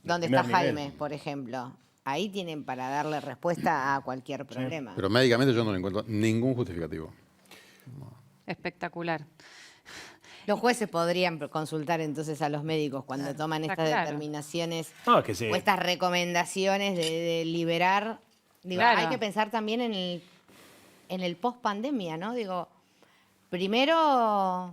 Donde está Jaime, por ejemplo. Ahí tienen para darle respuesta a cualquier problema. Pero médicamente yo no le encuentro ningún justificativo. Espectacular. Los jueces podrían consultar entonces a los médicos cuando toman estas determinaciones o estas recomendaciones de liberar. Digo, hay que pensar también en el post-pandemia, ¿no? Digo, primero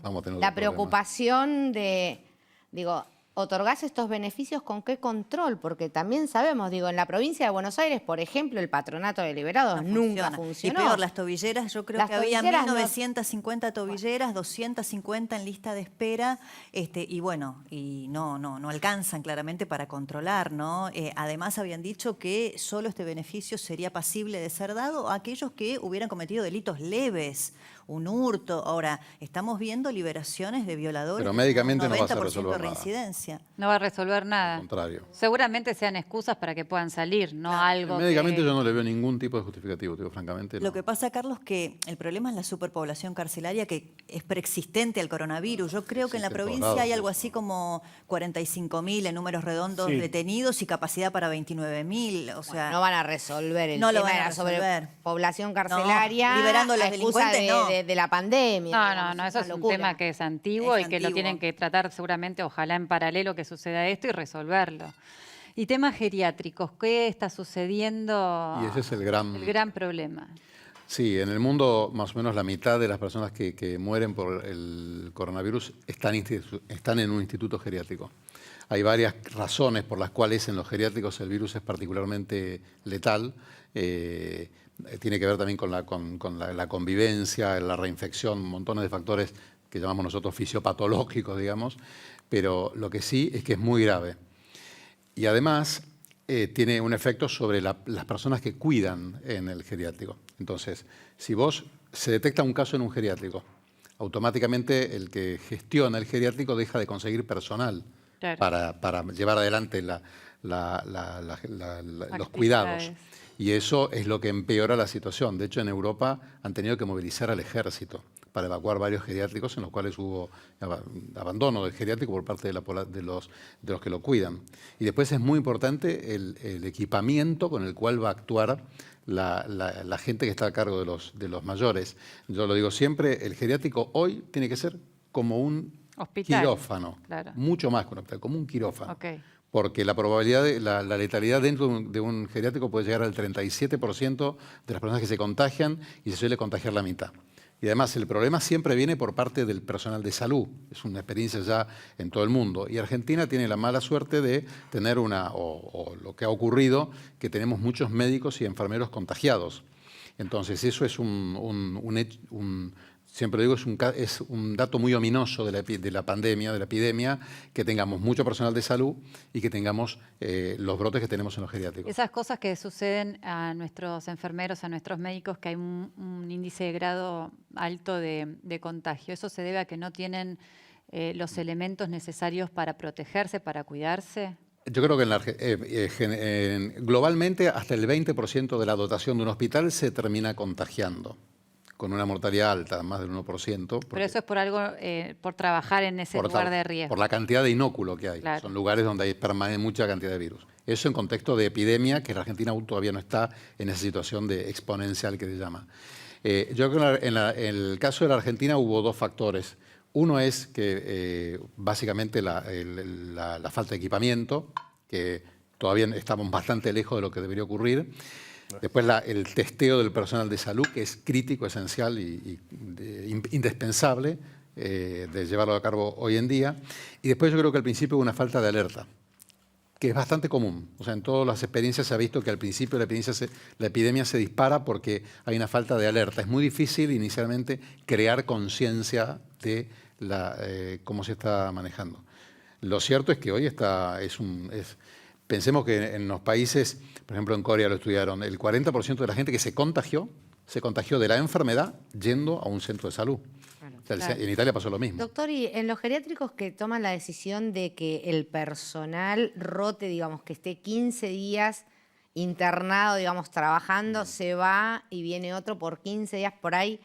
Vamos a tener la otro problema. preocupación de, digo, ¿otorgás estos beneficios con qué control? Porque también sabemos, digo, en la provincia de Buenos Aires, por ejemplo, el patronato de liberados nunca funcionó. Y peor, las tobilleras, yo creo Las que había tobilleras no- 1950 tobilleras, 250 en lista de espera, y bueno, y no alcanzan claramente para controlar, ¿no? Además habían dicho que solo este beneficio sería pasible de ser dado a aquellos que hubieran cometido delitos leves, un hurto. Ahora, estamos viendo liberaciones de violadores. Pero médicamente con no vas a 90% resolver de nada. reincidencia. No va a resolver nada. Al contrario. Seguramente sean excusas para que puedan salir, no algo Médicamente que... yo no le veo ningún tipo de justificativo, digo, francamente. Lo no. que pasa, Carlos, que el problema es la superpoblación carcelaria que es preexistente al coronavirus. Yo creo que en la en todos provincia lados, hay sí. algo así como 45.000 en números redondos Sí. detenidos y capacidad para 29.000. O sea, No van a resolver el No lo tema van de a la resolver. sobrepoblación carcelaria liberando a los a excusa delincuentes, de la pandemia. No, digamos, no, eso una es un locura. tema que es antiguo Es y que lo antiguo. tienen que tratar seguramente, ojalá en paralelo que suceda esto y resolverlo. Y temas geriátricos, ¿qué está sucediendo? Y ese es el gran problema. Sí, en el mundo más o menos la mitad de las personas que mueren por el coronavirus están en un instituto geriátrico. Hay varias razones por las cuales en los geriátricos el virus es particularmente letal. Tiene que ver también con la convivencia, la reinfección, montones de factores que llamamos nosotros fisiopatológicos, digamos, pero lo que sí es que es muy grave. Y además tiene un efecto sobre las personas que cuidan en el geriátrico. Entonces, si se detecta un caso en un geriátrico, automáticamente el que gestiona el geriátrico deja de conseguir personal para llevar adelante los cuidados. Y eso es lo que empeora la situación. De hecho, en Europa han tenido que movilizar al ejército para evacuar varios geriátricos en los cuales hubo abandono del geriátrico por parte de los que lo cuidan. Y después es muy importante el equipamiento con el cual va a actuar la gente que está a cargo de los mayores. Yo lo digo siempre, el geriátrico hoy tiene que ser como un Hospital. quirófano, Claro. mucho más que un hospital, como un quirófano. Ok. Porque la probabilidad, la letalidad dentro de un geriátrico puede llegar al 37% de las personas que se contagian y se suele contagiar la mitad. Y además el problema siempre viene por parte del personal de salud. Es una experiencia ya en todo el mundo. Y Argentina tiene la mala suerte de tener o lo que ha ocurrido, que tenemos muchos médicos y enfermeros contagiados. Entonces eso es siempre digo, es un dato muy ominoso de la pandemia, de la epidemia, que tengamos mucho personal de salud y que tengamos los brotes que tenemos en los geriátricos. Esas cosas que suceden a nuestros enfermeros, a nuestros médicos, que hay un índice de grado alto de contagio, ¿eso se debe a que no tienen los elementos necesarios para protegerse, para cuidarse? Yo creo que globalmente hasta el 20% de la dotación de un hospital se termina contagiando, con una mortalidad alta, más del 1%. Pero eso es por algo, por trabajar en ese lugar de riesgo. Por la cantidad de inóculo que hay. Claro. Son lugares donde hay mucha cantidad de virus. Eso en contexto de epidemia, que la Argentina aún todavía no está en esa situación de exponencial que se llama. Yo creo que en el caso de la Argentina hubo dos factores. Uno es que básicamente la falta de equipamiento, que todavía estamos bastante lejos de lo que debería ocurrir. Después el testeo del personal de salud, que es crítico, esencial y indispensable de llevarlo a cabo hoy en día. Y después yo creo que al principio hubo una falta de alerta, que es bastante común. O sea, en todas las experiencias se ha visto que al principio la epidemia se dispara porque hay una falta de alerta. Es muy difícil inicialmente crear conciencia de cómo se está manejando. Lo cierto es que hoy pensemos que en los países, por ejemplo en Corea lo estudiaron, el 40% de la gente que se contagió de la enfermedad yendo a un centro de salud. Claro. En Italia pasó lo mismo. Doctor, y en los geriátricos que toman la decisión de que el personal rote, digamos, que esté 15 días internado, digamos, trabajando, se va y viene otro por 15 días por ahí,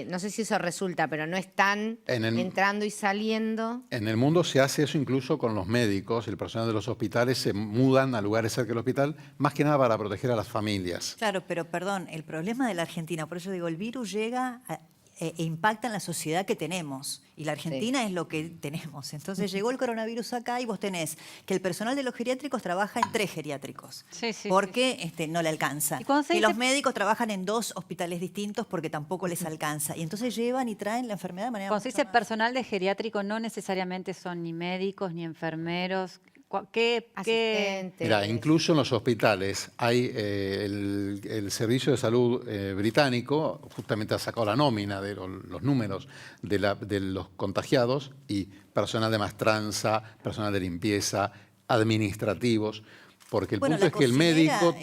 no sé si eso resulta, pero no están entrando y saliendo. En el mundo se hace eso incluso con los médicos, el personal de los hospitales se mudan a lugares cerca del hospital, más que nada para proteger a las familias. Claro, pero perdón, el problema de la Argentina, por eso digo, el virus llega e impacta en la sociedad que tenemos. Y la Argentina es lo que tenemos. Entonces llegó el coronavirus acá y vos tenés que el personal de los geriátricos trabaja en 3 geriátricos. Porque no le alcanza. Y los médicos trabajan en 2 hospitales distintos porque tampoco les alcanza. Y entonces llevan y traen la enfermedad de manera Cuando se dice personal de geriátrico, no necesariamente son ni médicos ni enfermeros. Mira, incluso en los hospitales hay el Servicio de Salud británico, justamente ha sacado la nómina de los números de los contagiados y personal de maestranza, personal de limpieza, administrativos, porque el punto es que el médico,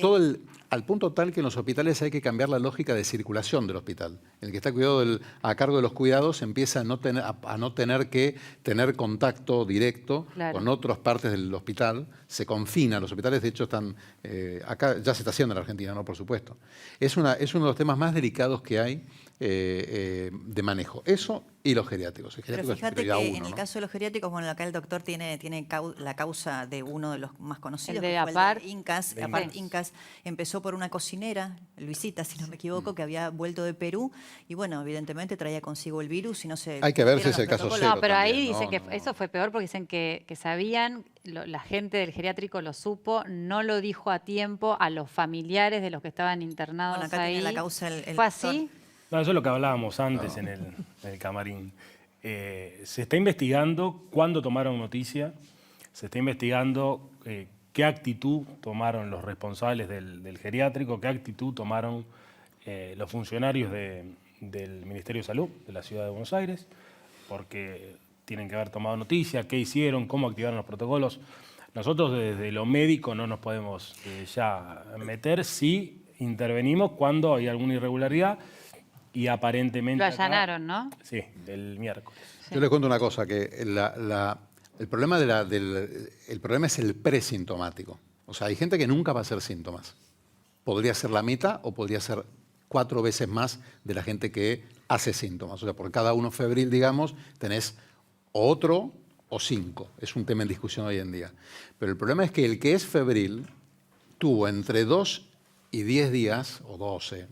al punto tal que en los hospitales hay que cambiar la lógica de circulación del hospital. El que está a cargo de los cuidados empieza a no tener que tener contacto directo con otras partes del hospital. Se confina. Los hospitales, de hecho, están... acá ya se está haciendo en la Argentina, ¿no? Por supuesto. Es uno de los temas más delicados que hay de manejo. Eso y los geriátricos. Pero fíjate que en el caso de los geriátricos, bueno, acá el doctor tiene la causa de uno de los más conocidos, el de Apart Incas. Apart Incas empezó por una cocinera, Luisita, si no me equivoco, que había vuelto de Perú y bueno, evidentemente traía consigo el virus y no se... Hay que ver si es el caso cero. No, pero ahí dicen que eso fue peor porque dicen que sabían, la gente del geriátrico lo supo, no lo dijo a tiempo a los familiares de los que estaban internados bueno, acá ahí. tiene la causa el ¿Fue así? No, eso es lo que hablábamos antes en el camarín. Se está investigando cuándo tomaron noticia, se está investigando qué actitud tomaron los responsables del geriátrico, qué actitud tomaron los funcionarios del Ministerio de Salud de la Ciudad de Buenos Aires, porque tienen que haber tomado noticia, qué hicieron, cómo activaron los protocolos. Nosotros desde lo médico no nos podemos ya meter, sí intervenimos cuando hay alguna irregularidad. Y aparentemente... Lo allanaron, ¿no? Sí, el miércoles. Sí. Yo les cuento una cosa, que el problema es el presintomático. O sea, hay gente que nunca va a hacer síntomas. Podría ser la mitad o podría ser 4 veces más de la gente que hace síntomas. O sea, por cada uno febril, digamos, tenés otro o 5. Es un tema en discusión hoy en día. Pero el problema es que el que es febril tuvo entre 2 y 10 días, o 12,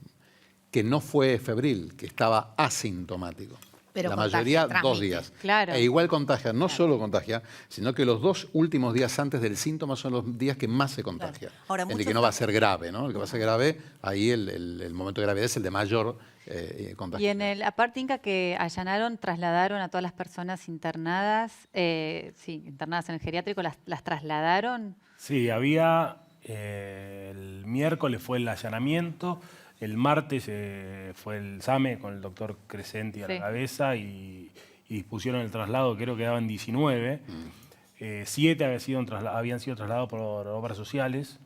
que no fue febril, que estaba asintomático. Pero la contagia, mayoría transmite. 2 días. Claro. E igual contagia, no solo contagia, sino que los 2 últimos días antes del síntoma son los días que más se contagia. Ahora, el de que no va a ser grave, ¿no? El que va a ser grave, ahí el momento de gravedad es el de mayor contagio. Y en el Apart Inca que allanaron, trasladaron a todas las personas internadas, internadas en el geriátrico, ¿las trasladaron? Sí, había... el miércoles fue el allanamiento. El martes fue el SAME con el doctor Crescenti a la cabeza y dispusieron el traslado, creo que quedaban 19. 7 habían sido trasladados por obras sociales.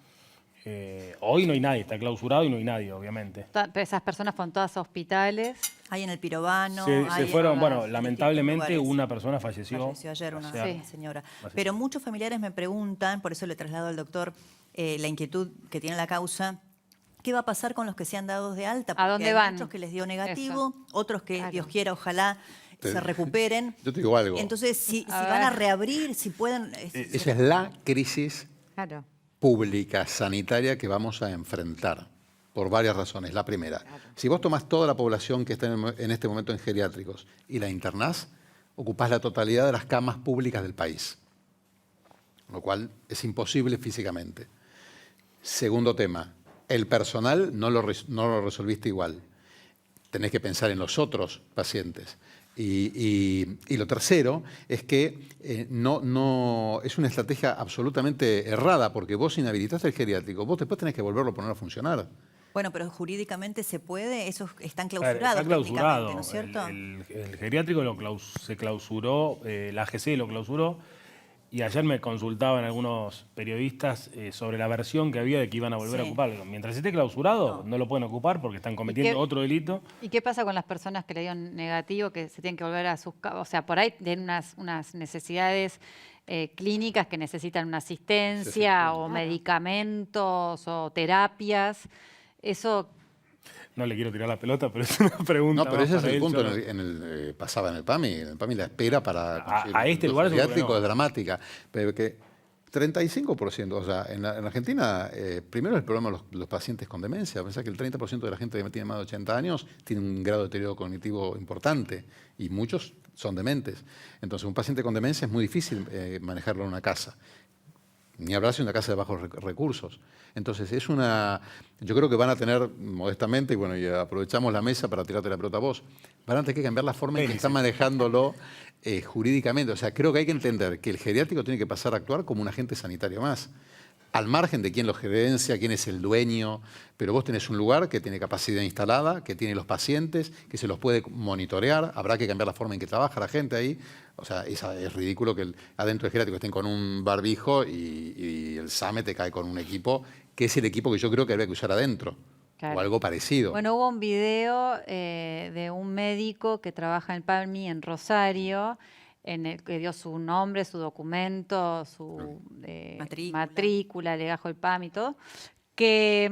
Hoy no hay nadie, está clausurado y no hay nadie, obviamente. Esas personas fueron todas a hospitales. Hay en el Pirobano. Se fueron, bueno, lamentablemente una persona falleció. Falleció ayer una señora. Pero muchos familiares me preguntan, por eso le traslado al doctor la inquietud que tiene la causa. ¿Qué va a pasar con los que se han dado de alta? Porque ¿A dónde hay van? muchos que les dio negativo, otros que, Dios quiera, ojalá se recuperen. Yo te digo algo. Entonces, si van a reabrir, si pueden... Esa es la crisis pública, sanitaria que vamos a enfrentar por varias razones. La primera, si vos tomás toda la población que está en este momento en geriátricos y la internás, ocupás la totalidad de las camas públicas del país, lo cual es imposible físicamente. Segundo tema, el personal no lo resolviste igual. Tenés que pensar en los otros pacientes. Y lo tercero es que no es una estrategia absolutamente errada, porque vos inhabilitaste el geriátrico, vos después tenés que volverlo a poner a funcionar. Bueno, pero jurídicamente se puede, esos están clausurados. Está clausurado. ¿No es cierto? El geriátrico se clausuró, la AGC lo clausuró. Y ayer me consultaban algunos periodistas sobre la versión que había de que iban a volver a ocuparlo. Mientras esté clausurado, no lo pueden ocupar porque están cometiendo otro delito. ¿Y qué pasa con las personas que le dieron negativo, que se tienen que volver a sus casas? O sea, por ahí tienen unas necesidades clínicas que necesitan una asistencia o medicamentos o terapias. Eso... No le quiero tirar la pelota, pero es una pregunta. No, pero ese es el punto. Pasaba en el PAMI. En el PAMI la espera para a este lugar psiquiátrico es dramática. Pero que 35%. O sea, en Argentina, primero el problema de los pacientes con demencia. Pensá que el 30% de la gente que tiene más de 80 años tiene un grado de deterioro cognitivo importante y muchos son dementes. Entonces, un paciente con demencia es muy difícil manejarlo en una casa. Ni hablar si una casa de bajos recursos. Entonces, yo creo que van a tener, modestamente, y bueno, y aprovechamos la mesa para tirarte la pelota a vos, van a tener que cambiar la forma en que están manejándolo jurídicamente. O sea, creo que hay que entender que el geriátrico tiene que pasar a actuar como un agente sanitario más, al margen de quién lo gerencia, quién es el dueño, pero vos tenés un lugar que tiene capacidad instalada, que tiene los pacientes, que se los puede monitorear, habrá que cambiar la forma en que trabaja la gente ahí. O sea, es ridículo que adentro del geriátrico estén con un barbijo y el SAME te cae con un equipo, que es el equipo que yo creo que habría que usar adentro. Claro. O algo parecido. Bueno, hubo un video de un médico que trabaja en PAMI en Rosario, en el que dio su nombre, su documento, su matrícula, legajo del PAMI y todo, que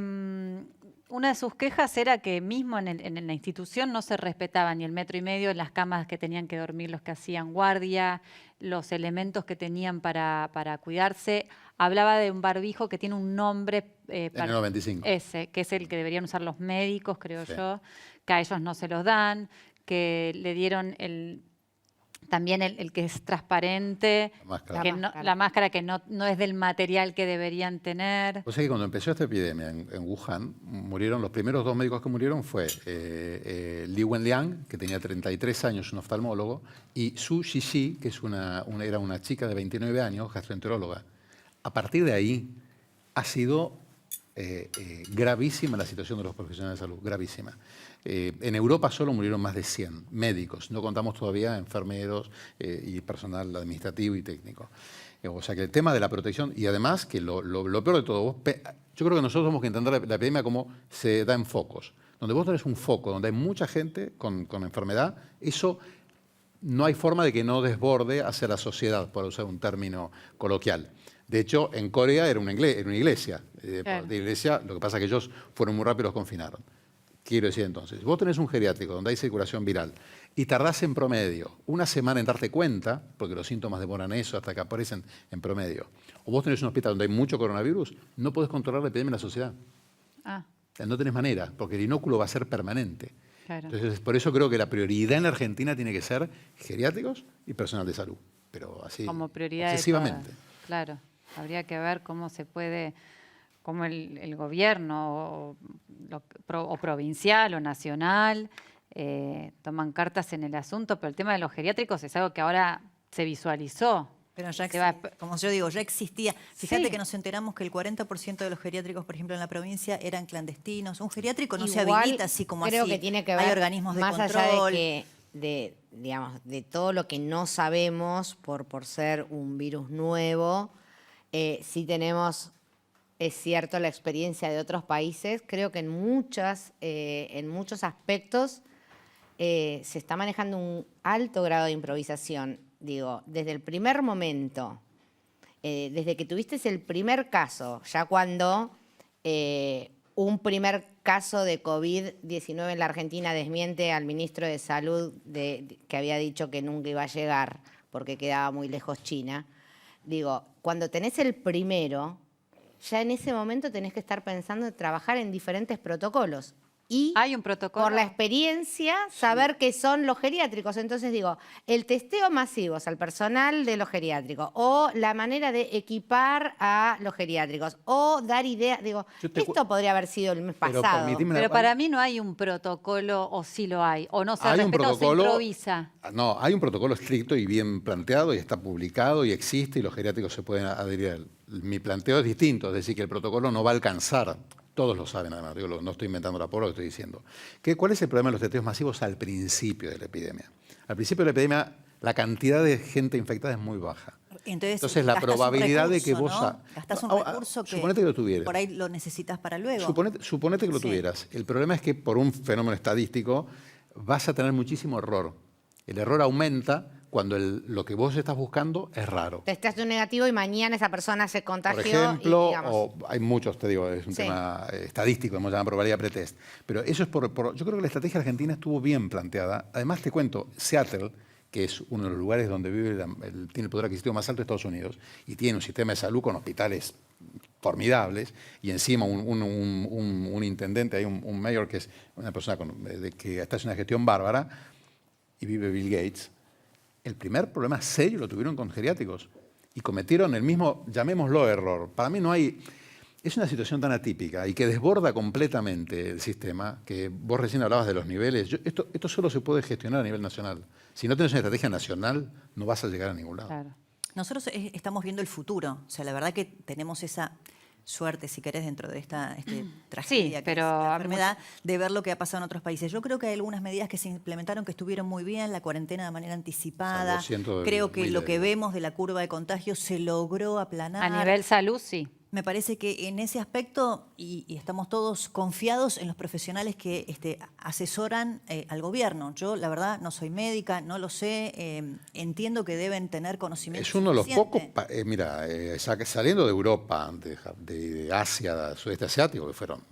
una de sus quejas era que mismo en la institución no se respetaba ni el 1,5 metros, las camas que tenían que dormir los que hacían guardia, los elementos que tenían para cuidarse. Hablaba de un barbijo que tiene un nombre... N95. Ese, que es el que deberían usar los médicos, creo yo, que a ellos no se los dan, que le dieron también el que es transparente, la máscara que no es del material que deberían tener. O sea que cuando empezó esta epidemia en Wuhan, los primeros 2 médicos que murieron fue Li Wenliang, que tenía 33 años, un oftalmólogo, y Su Xixi, que era una chica de 29 años, gastroenteróloga. A partir de ahí ha sido gravísima la situación de los profesionales de salud, gravísima. En Europa solo murieron más de 100 médicos, no contamos todavía enfermeros y personal administrativo y técnico. O sea que el tema de la protección, y además que lo peor de todo, yo creo que nosotros tenemos que entender la epidemia como se da en focos. Donde vos tenés un foco, donde hay mucha gente con enfermedad, eso no hay forma de que no desborde hacia la sociedad, por usar un término coloquial. De hecho, en Corea era una iglesia. Claro. De iglesia, lo que pasa es que ellos fueron muy rápidos, los confinaron. Quiero decir entonces, vos tenés un geriátrico donde hay circulación viral y tardás en promedio una semana en darte cuenta, porque los síntomas demoran eso hasta que aparecen en promedio, o vos tenés un hospital donde hay mucho coronavirus, no podés controlar la epidemia en la sociedad. No tenés manera, porque el inóculo va a ser permanente. Claro. Entonces, por eso creo que la prioridad en la Argentina tiene que ser geriátricos y personal de salud, pero así como prioridad excesivamente. Claro, habría que ver cómo se puede... como el gobierno o provincial o nacional toman cartas en el asunto, pero el tema de los geriátricos es algo que ahora se visualizó. Pero ya, como yo digo, ya existía. Fíjate que nos enteramos que el 40% de los geriátricos, por ejemplo, en la provincia, eran clandestinos. Un geriátrico no se habilita así como creo así. Que tiene que ver, hay organismos de más control. Allá de todo lo que no sabemos por ser un virus nuevo, sí tenemos... Es cierto, la experiencia de otros países. Creo que en muchos aspectos se está manejando un alto grado de improvisación. Digo, desde el primer momento, desde que tuviste el primer caso, ya cuando un primer caso de COVID-19 en la Argentina desmiente al ministro de Salud que había dicho que nunca iba a llegar porque quedaba muy lejos China. Digo, cuando tenés el primero... ya en ese momento tenés que estar pensando en trabajar en diferentes protocolos. Y hay un protocolo. Por la experiencia, saber qué son los geriátricos. Entonces digo, el testeo masivo al personal de los geriátricos, o la manera de equipar a los geriátricos, o dar ideas. Digo, esto podría haber sido el mes pasado. Pero para mí no hay un protocolo, o sí lo hay, o no se respeta o se improvisa. No, hay un protocolo estricto y bien planteado, y está publicado, y existe, y los geriátricos se pueden adherir a él. Mi planteo es distinto, es decir, que el protocolo no va a alcanzar. Todos lo saben, además, no estoy inventando la porra, lo estoy diciendo. ¿Cuál es el problema de los testeos masivos al principio de la epidemia? Al principio de la epidemia, la cantidad de gente infectada es muy baja. Entonces la probabilidad de que vos... Gastás un recurso que suponete que lo tuvieras. Por ahí lo necesitas para luego. Suponete que lo tuvieras. El problema es que por un fenómeno estadístico vas a tener muchísimo error. El error aumenta cuando lo que vos estás buscando es raro. Testeaste un negativo y mañana esa persona se contagió. Por ejemplo, y, digamos, hay muchos, te digo, es un tema estadístico, hemos llamado probabilidad pretest. Pero eso es yo creo que la estrategia argentina estuvo bien planteada. Además, te cuento, Seattle, que es uno de los lugares donde vive tiene el poder adquisitivo más alto de Estados Unidos, y tiene un sistema de salud con hospitales formidables, y encima un intendente, hay un mayor que es una persona que está haciendo una gestión bárbara, y vive Bill Gates. El primer problema serio lo tuvieron con geriátricos, y cometieron el mismo, llamémoslo error. Para mí no hay... Es una situación tan atípica y que desborda completamente el sistema, que vos recién hablabas de los niveles. Esto solo se puede gestionar a nivel nacional. Si no tienes una estrategia nacional, no vas a llegar a ningún lado. Claro. Nosotros estamos viendo el futuro. O sea, la verdad que tenemos esa suerte, si querés, dentro de esta tragedia, que es la enfermedad, de ver lo que ha pasado en otros países. Yo creo que hay algunas medidas que se implementaron que estuvieron muy bien, la cuarentena de manera anticipada. Creo que lo que vemos de la curva de contagios se logró aplanar. A nivel salud, sí. Me parece que en ese aspecto, y estamos todos confiados en los profesionales que asesoran al gobierno. Yo, la verdad, no soy médica, no lo sé, entiendo que deben tener conocimiento. Es uno de los pocos, mira, saliendo de Europa, de Asia, sudeste asiático, que fueron,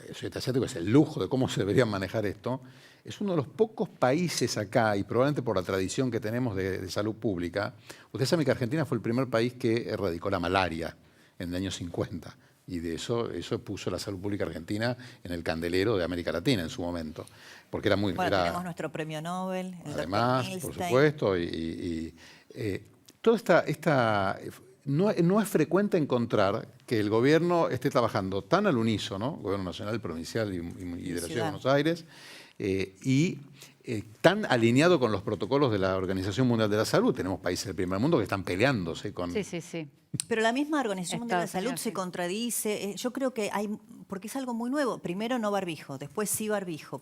el sudeste asiático es el lujo de cómo se debería manejar esto, es uno de los pocos países acá, y probablemente por la tradición que tenemos de salud pública. Ustedes saben que Argentina fue el primer país que erradicó la malaria en el año 50, y de eso puso la salud pública argentina en el candelero de América Latina en su momento, porque era muy... Bueno, tenemos nuestro premio Nobel, el además, Dr. por Milstein. supuesto, toda no es frecuente encontrar que el gobierno esté trabajando tan al unísono, gobierno nacional, provincial y de la Ciudad de Buenos Aires, tan alineado con los protocolos de la Organización Mundial de la Salud. Tenemos países del primer mundo que están peleándose con... Sí. Pero la misma Organización Mundial de la Salud se contradice. Yo creo que hay, porque es algo muy nuevo. Primero no barbijo, después sí barbijo.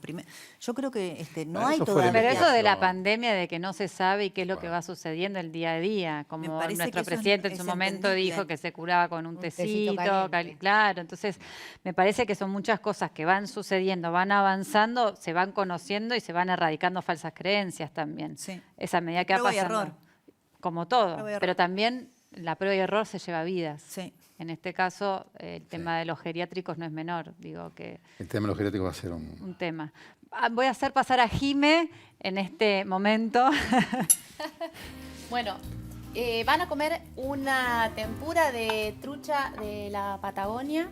Yo creo que no hay todavía... Pero eso de la pandemia, de que no se sabe y qué es lo que va sucediendo el día a día, como nuestro presidente en su momento dijo que se curaba con un tecito claro. Entonces, me parece que son muchas cosas que van sucediendo, van avanzando, se van conociendo y se van erradicando falsas creencias también. Sí. Esa medida que va Prueba y pasando. error. Como todo, Prueba y error. pero también la prueba y error se lleva vidas. Sí. En este caso, el tema de los geriátricos no es menor. Digo que el tema de los geriátricos va a ser un tema. Voy a hacer pasar a Jime en este momento. Bueno, van a comer una tempura de trucha de la Patagonia.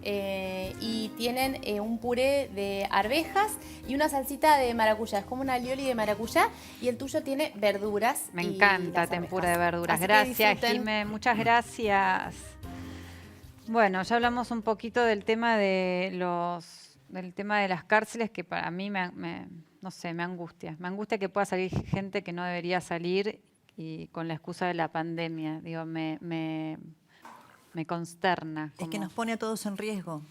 Y tienen un puré de arvejas y una salsita de maracuyá. Es como una alioli de maracuyá, y el tuyo tiene verduras. Me encanta tempura de verduras. Gracias, Jimé. Muchas gracias. Bueno, ya hablamos un poquito del tema de las cárceles, que para mí no sé, me angustia. Me angustia que pueda salir gente que no debería salir, y con la excusa de la pandemia. Digo, me consterna. Es que nos pone a todos en riesgo.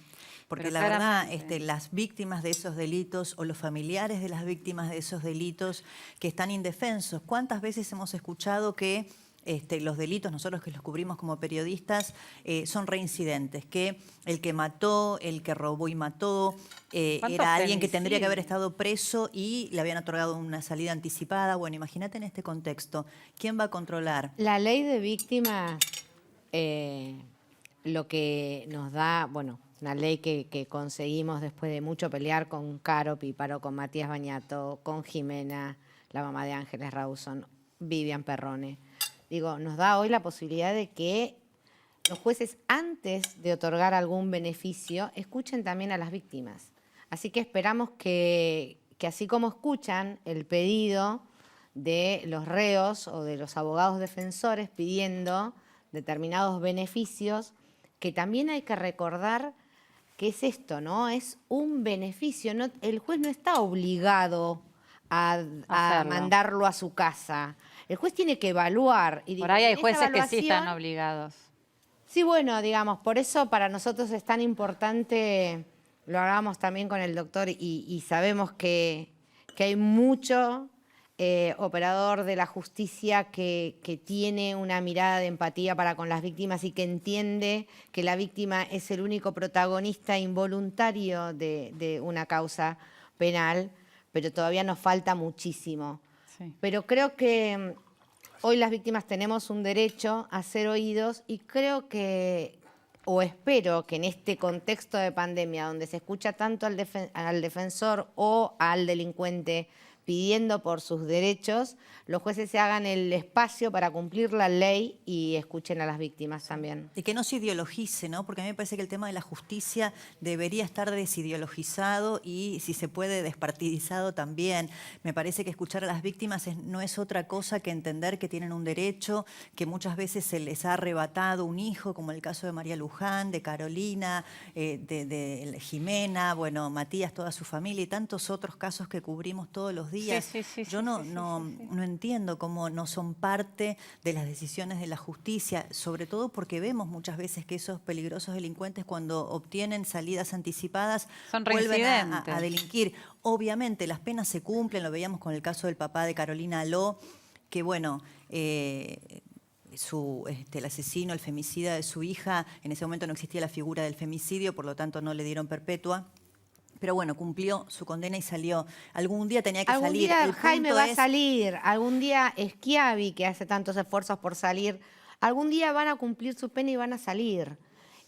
Porque Pero la verdad, las víctimas de esos delitos o los familiares de las víctimas de esos delitos que están indefensos. ¿Cuántas veces hemos escuchado que los delitos, nosotros que los cubrimos como periodistas, son reincidentes? Que el que mató, el que robó y mató, era alguien que tendría que haber estado preso y le habían otorgado una salida anticipada. Bueno, imagínate en este contexto, ¿quién va a controlar? La ley de víctimas... lo que nos da, bueno, una ley que conseguimos después de mucho pelear con Caro Píparo, con Matías Bañato, con Jimena, la mamá de Ángeles Rawson, Vivian Perrone. Digo, nos da hoy la posibilidad de que los jueces, antes de otorgar algún beneficio, escuchen también a las víctimas. Así que esperamos que así como escuchan el pedido de los reos o de los abogados defensores pidiendo determinados beneficios, que también hay que recordar que es esto, ¿no? Es un beneficio. No, el juez no está obligado a mandarlo a su casa. El juez tiene que evaluar. Y por ahí hay jueces que sí están obligados. Sí, bueno, digamos, por eso para nosotros es tan importante, lo hagamos también con el doctor, y sabemos que hay mucho operador de la justicia que tiene una mirada de empatía para con las víctimas y que entiende que la víctima es el único protagonista involuntario de una causa penal, pero todavía nos falta muchísimo. Sí. Pero creo que hoy las víctimas tenemos un derecho a ser oídos, y creo que, o espero que en este contexto de pandemia, donde se escucha tanto al defensor o al delincuente pidiendo por sus derechos, los jueces se hagan el espacio para cumplir la ley y escuchen a las víctimas también. Y que no se ideologice, ¿no? Porque a mí me parece que el tema de la justicia debería estar desideologizado y, si se puede, despartidizado también. Me parece que escuchar a las víctimas no es otra cosa que entender que tienen un derecho, que muchas veces se les ha arrebatado un hijo, como el caso de María Luján, de Carolina, de Jimena, bueno, Matías, toda su familia y tantos otros casos que cubrimos todos los días. Yo no entiendo cómo no son parte de las decisiones de la justicia, sobre todo porque vemos muchas veces que esos peligrosos delincuentes, cuando obtienen salidas anticipadas, Son vuelven reincidentes. a delinquir. Obviamente las penas se cumplen, lo veíamos con el caso del papá de Carolina Aló, que bueno, el asesino, el femicida de su hija, en ese momento no existía la figura del femicidio, por lo tanto no le dieron perpetua. Pero bueno, cumplió su condena y salió. Algún día tenía que salir. Algún día El Jaime punto va a es- salir, algún día Schiavi, que hace tantos esfuerzos por salir, algún día van a cumplir su pena y van a salir.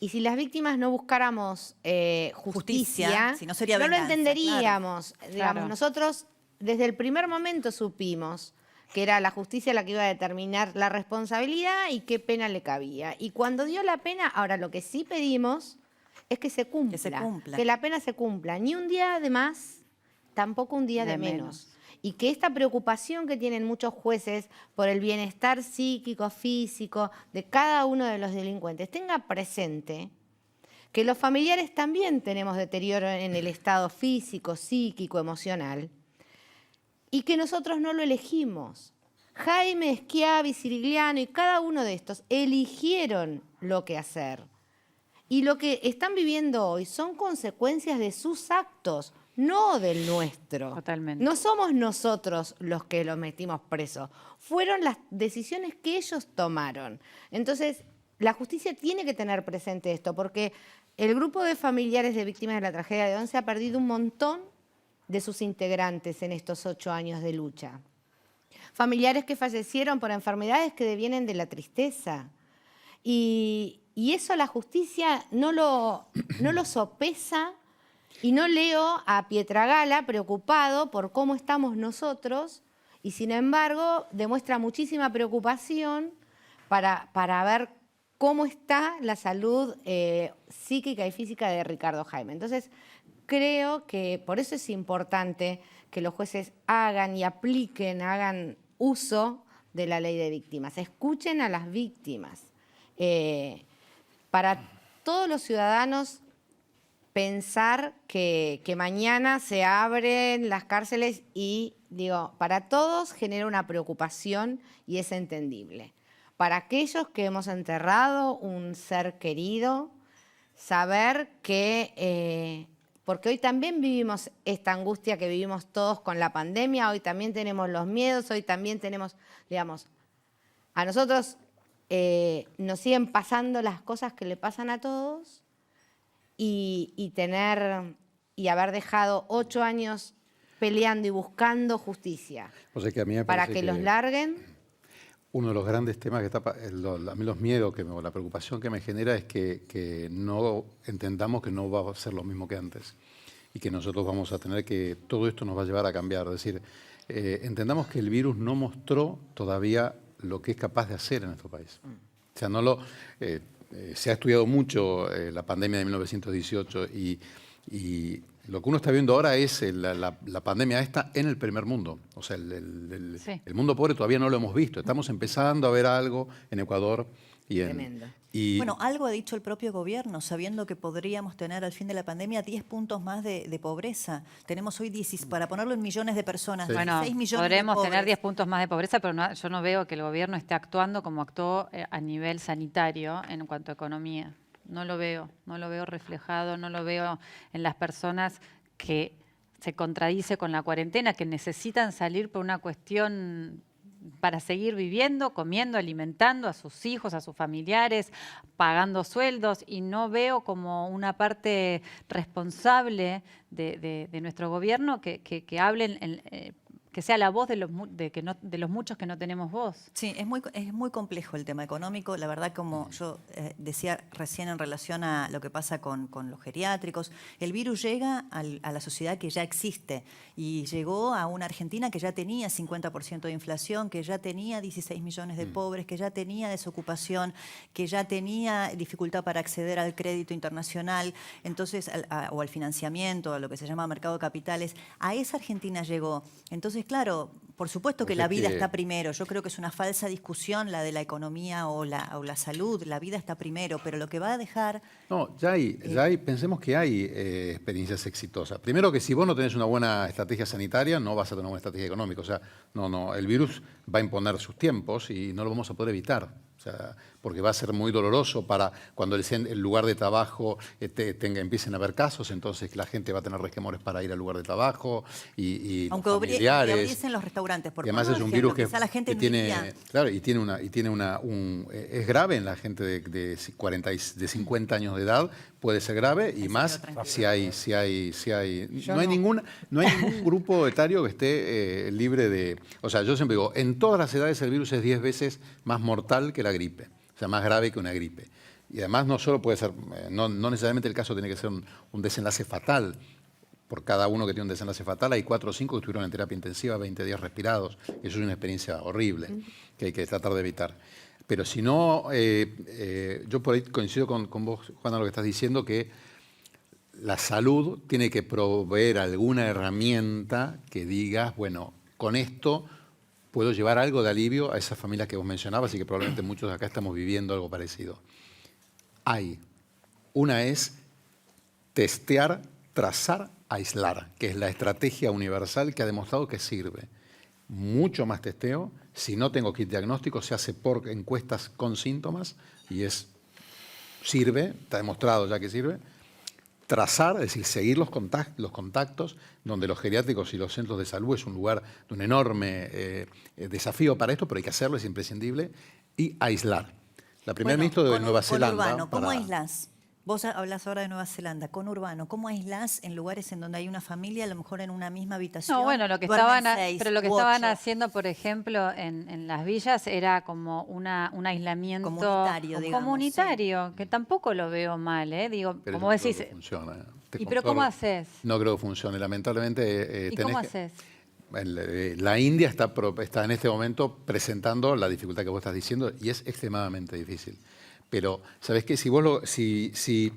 Y si las víctimas no buscáramos justicia, si no sería lo venganza, entenderíamos. claro. Digamos, Claro. nosotros desde el primer momento supimos que era la justicia la que iba a determinar la responsabilidad y qué pena le cabía. Y cuando dio la pena, ahora lo que sí pedimos es que se cumpla, que la pena se cumpla. Ni un día de más, tampoco un día de menos. Y que esta preocupación que tienen muchos jueces por el bienestar psíquico, físico de cada uno de los delincuentes, tenga presente que los familiares también tenemos deterioro en el estado físico, psíquico, emocional, y que nosotros no lo elegimos. Jaime, Schiavi, Sirigliano y cada uno de estos eligieron lo que hacer. Y lo que están viviendo hoy son consecuencias de sus actos, no del nuestro. Totalmente. No somos nosotros los que los metimos presos. Fueron las decisiones que ellos tomaron. Entonces, la justicia tiene que tener presente esto, porque el grupo de familiares de víctimas de la tragedia de Once ha perdido un montón de sus integrantes en estos 8 años de lucha. Familiares que fallecieron por enfermedades que devienen de la tristeza. Y eso la justicia no lo sopesa, y no leo a Pietragala preocupado por cómo estamos nosotros, y sin embargo demuestra muchísima preocupación para ver cómo está la salud psíquica y física de Ricardo Jaime. Entonces, creo que por eso es importante que los jueces hagan y apliquen, hagan uso de la ley de víctimas. Escuchen a las víctimas. Para todos los ciudadanos, pensar que mañana se abren las cárceles y, digo, para todos genera una preocupación y es entendible. Para aquellos que hemos enterrado un ser querido, saber que, porque hoy también vivimos esta angustia que vivimos todos con la pandemia, hoy también tenemos los miedos, hoy también tenemos, digamos, a nosotros nos siguen pasando las cosas que le pasan a todos, y haber dejado 8 años peleando y buscando justicia O sea que a mí me para parece que los larguen. Uno de los grandes temas que está, a mí los miedos, o la preocupación que me genera es que no entendamos que no va a ser lo mismo que antes y que nosotros vamos a tener que, todo esto nos va a llevar a cambiar. Es decir, entendamos que el virus no mostró todavía lo que es capaz de hacer en nuestro país. O sea, se ha estudiado mucho la pandemia de 1918 y lo que uno está viendo ahora es la pandemia esta en el primer mundo. O sea, el mundo pobre todavía no lo hemos visto. Estamos empezando a ver algo en Ecuador. Tremendo. Bueno, algo ha dicho el propio gobierno, sabiendo que podríamos tener al fin de la pandemia 10 puntos más de pobreza. Tenemos hoy, para ponerlo en millones de personas, 16 millones podremos de pobres. tener 10 puntos más de pobreza, pero yo no veo que el gobierno esté actuando como actuó a nivel sanitario en cuanto a economía. No lo veo reflejado, no lo veo en las personas que se contradice con la cuarentena, que necesitan salir por una cuestión para seguir viviendo, comiendo, alimentando a sus hijos, a sus familiares, pagando sueldos, y no veo como una parte responsable de nuestro gobierno que hablen, que que sea la voz de los, de los muchos que no tenemos voz. Sí, es muy complejo el tema económico. La verdad, como yo decía recién en relación a lo que pasa con los geriátricos, el virus llega a la sociedad que ya existe y llegó a una Argentina que ya tenía 50% de inflación, que ya tenía 16 millones de pobres, que ya tenía desocupación, que ya tenía dificultad para acceder al crédito internacional, entonces o al financiamiento, a lo que se llama mercado de capitales. A esa Argentina llegó. Entonces, claro, por supuesto que la vida está primero. Yo creo que es una falsa discusión la de la economía o la salud. La vida está primero, pero lo que va a dejar... No, ya hay, pensemos que hay experiencias exitosas. Primero que si vos no tenés una buena estrategia sanitaria, no vas a tener una buena estrategia económica. O sea, el virus va a imponer sus tiempos y no lo vamos a poder evitar. O sea, porque va a ser muy doloroso para cuando el lugar de trabajo empiecen a haber casos, entonces la gente va a tener resquemores para ir al lugar de trabajo y aunque familiares. abriesen los restaurantes, por y además es un virus que tiene, claro, y es grave en la gente de 50 años de edad, puede ser grave y más si hay no hay ningún grupo etario que esté libre de, o sea, yo siempre digo, en todas las edades el virus es 10 veces más mortal que la gripe, o sea, más grave que una gripe. Y además no solo puede ser, no necesariamente el caso tiene que ser un desenlace fatal. Por cada uno que tiene un desenlace fatal, hay 4 o 5 que estuvieron en terapia intensiva, 20 días respirados. Eso es una experiencia horrible que hay que tratar de evitar. Pero si no, yo por ahí coincido con vos, Juana, lo que estás diciendo, que la salud tiene que proveer alguna herramienta que digas, bueno, con esto puedo llevar algo de alivio a esas familias que vos mencionabas y que probablemente muchos de acá estamos viviendo algo parecido. Una es testear, trazar, aislar, que es la estrategia universal que ha demostrado que sirve. Mucho más testeo. Si no tengo kit diagnóstico, se hace por encuestas con síntomas y sirve, está demostrado ya que sirve. Trazar, es decir, seguir los contactos, donde los geriátricos y los centros de salud es un lugar de un enorme desafío para esto, pero hay que hacerlo, es imprescindible. Y aislar. La primera ministra de Nueva Zelanda... Urbano, ¿cómo aislás? Vos hablas ahora de Nueva Zelanda, con Urbano, ¿cómo aislás en lugares en donde hay una familia, a lo mejor en una misma habitación? No, bueno, lo que estaban haciendo, por ejemplo, en las villas era como un aislamiento comunitario, que tampoco lo veo mal, ¿eh? Digo, pero como decís. Funciona. ¿Y pero cómo haces? No creo que funcione, lamentablemente. ¿Y cómo haces? La India está en este momento presentando la dificultad que vos estás diciendo y es extremadamente difícil. Pero, ¿sabés qué? Si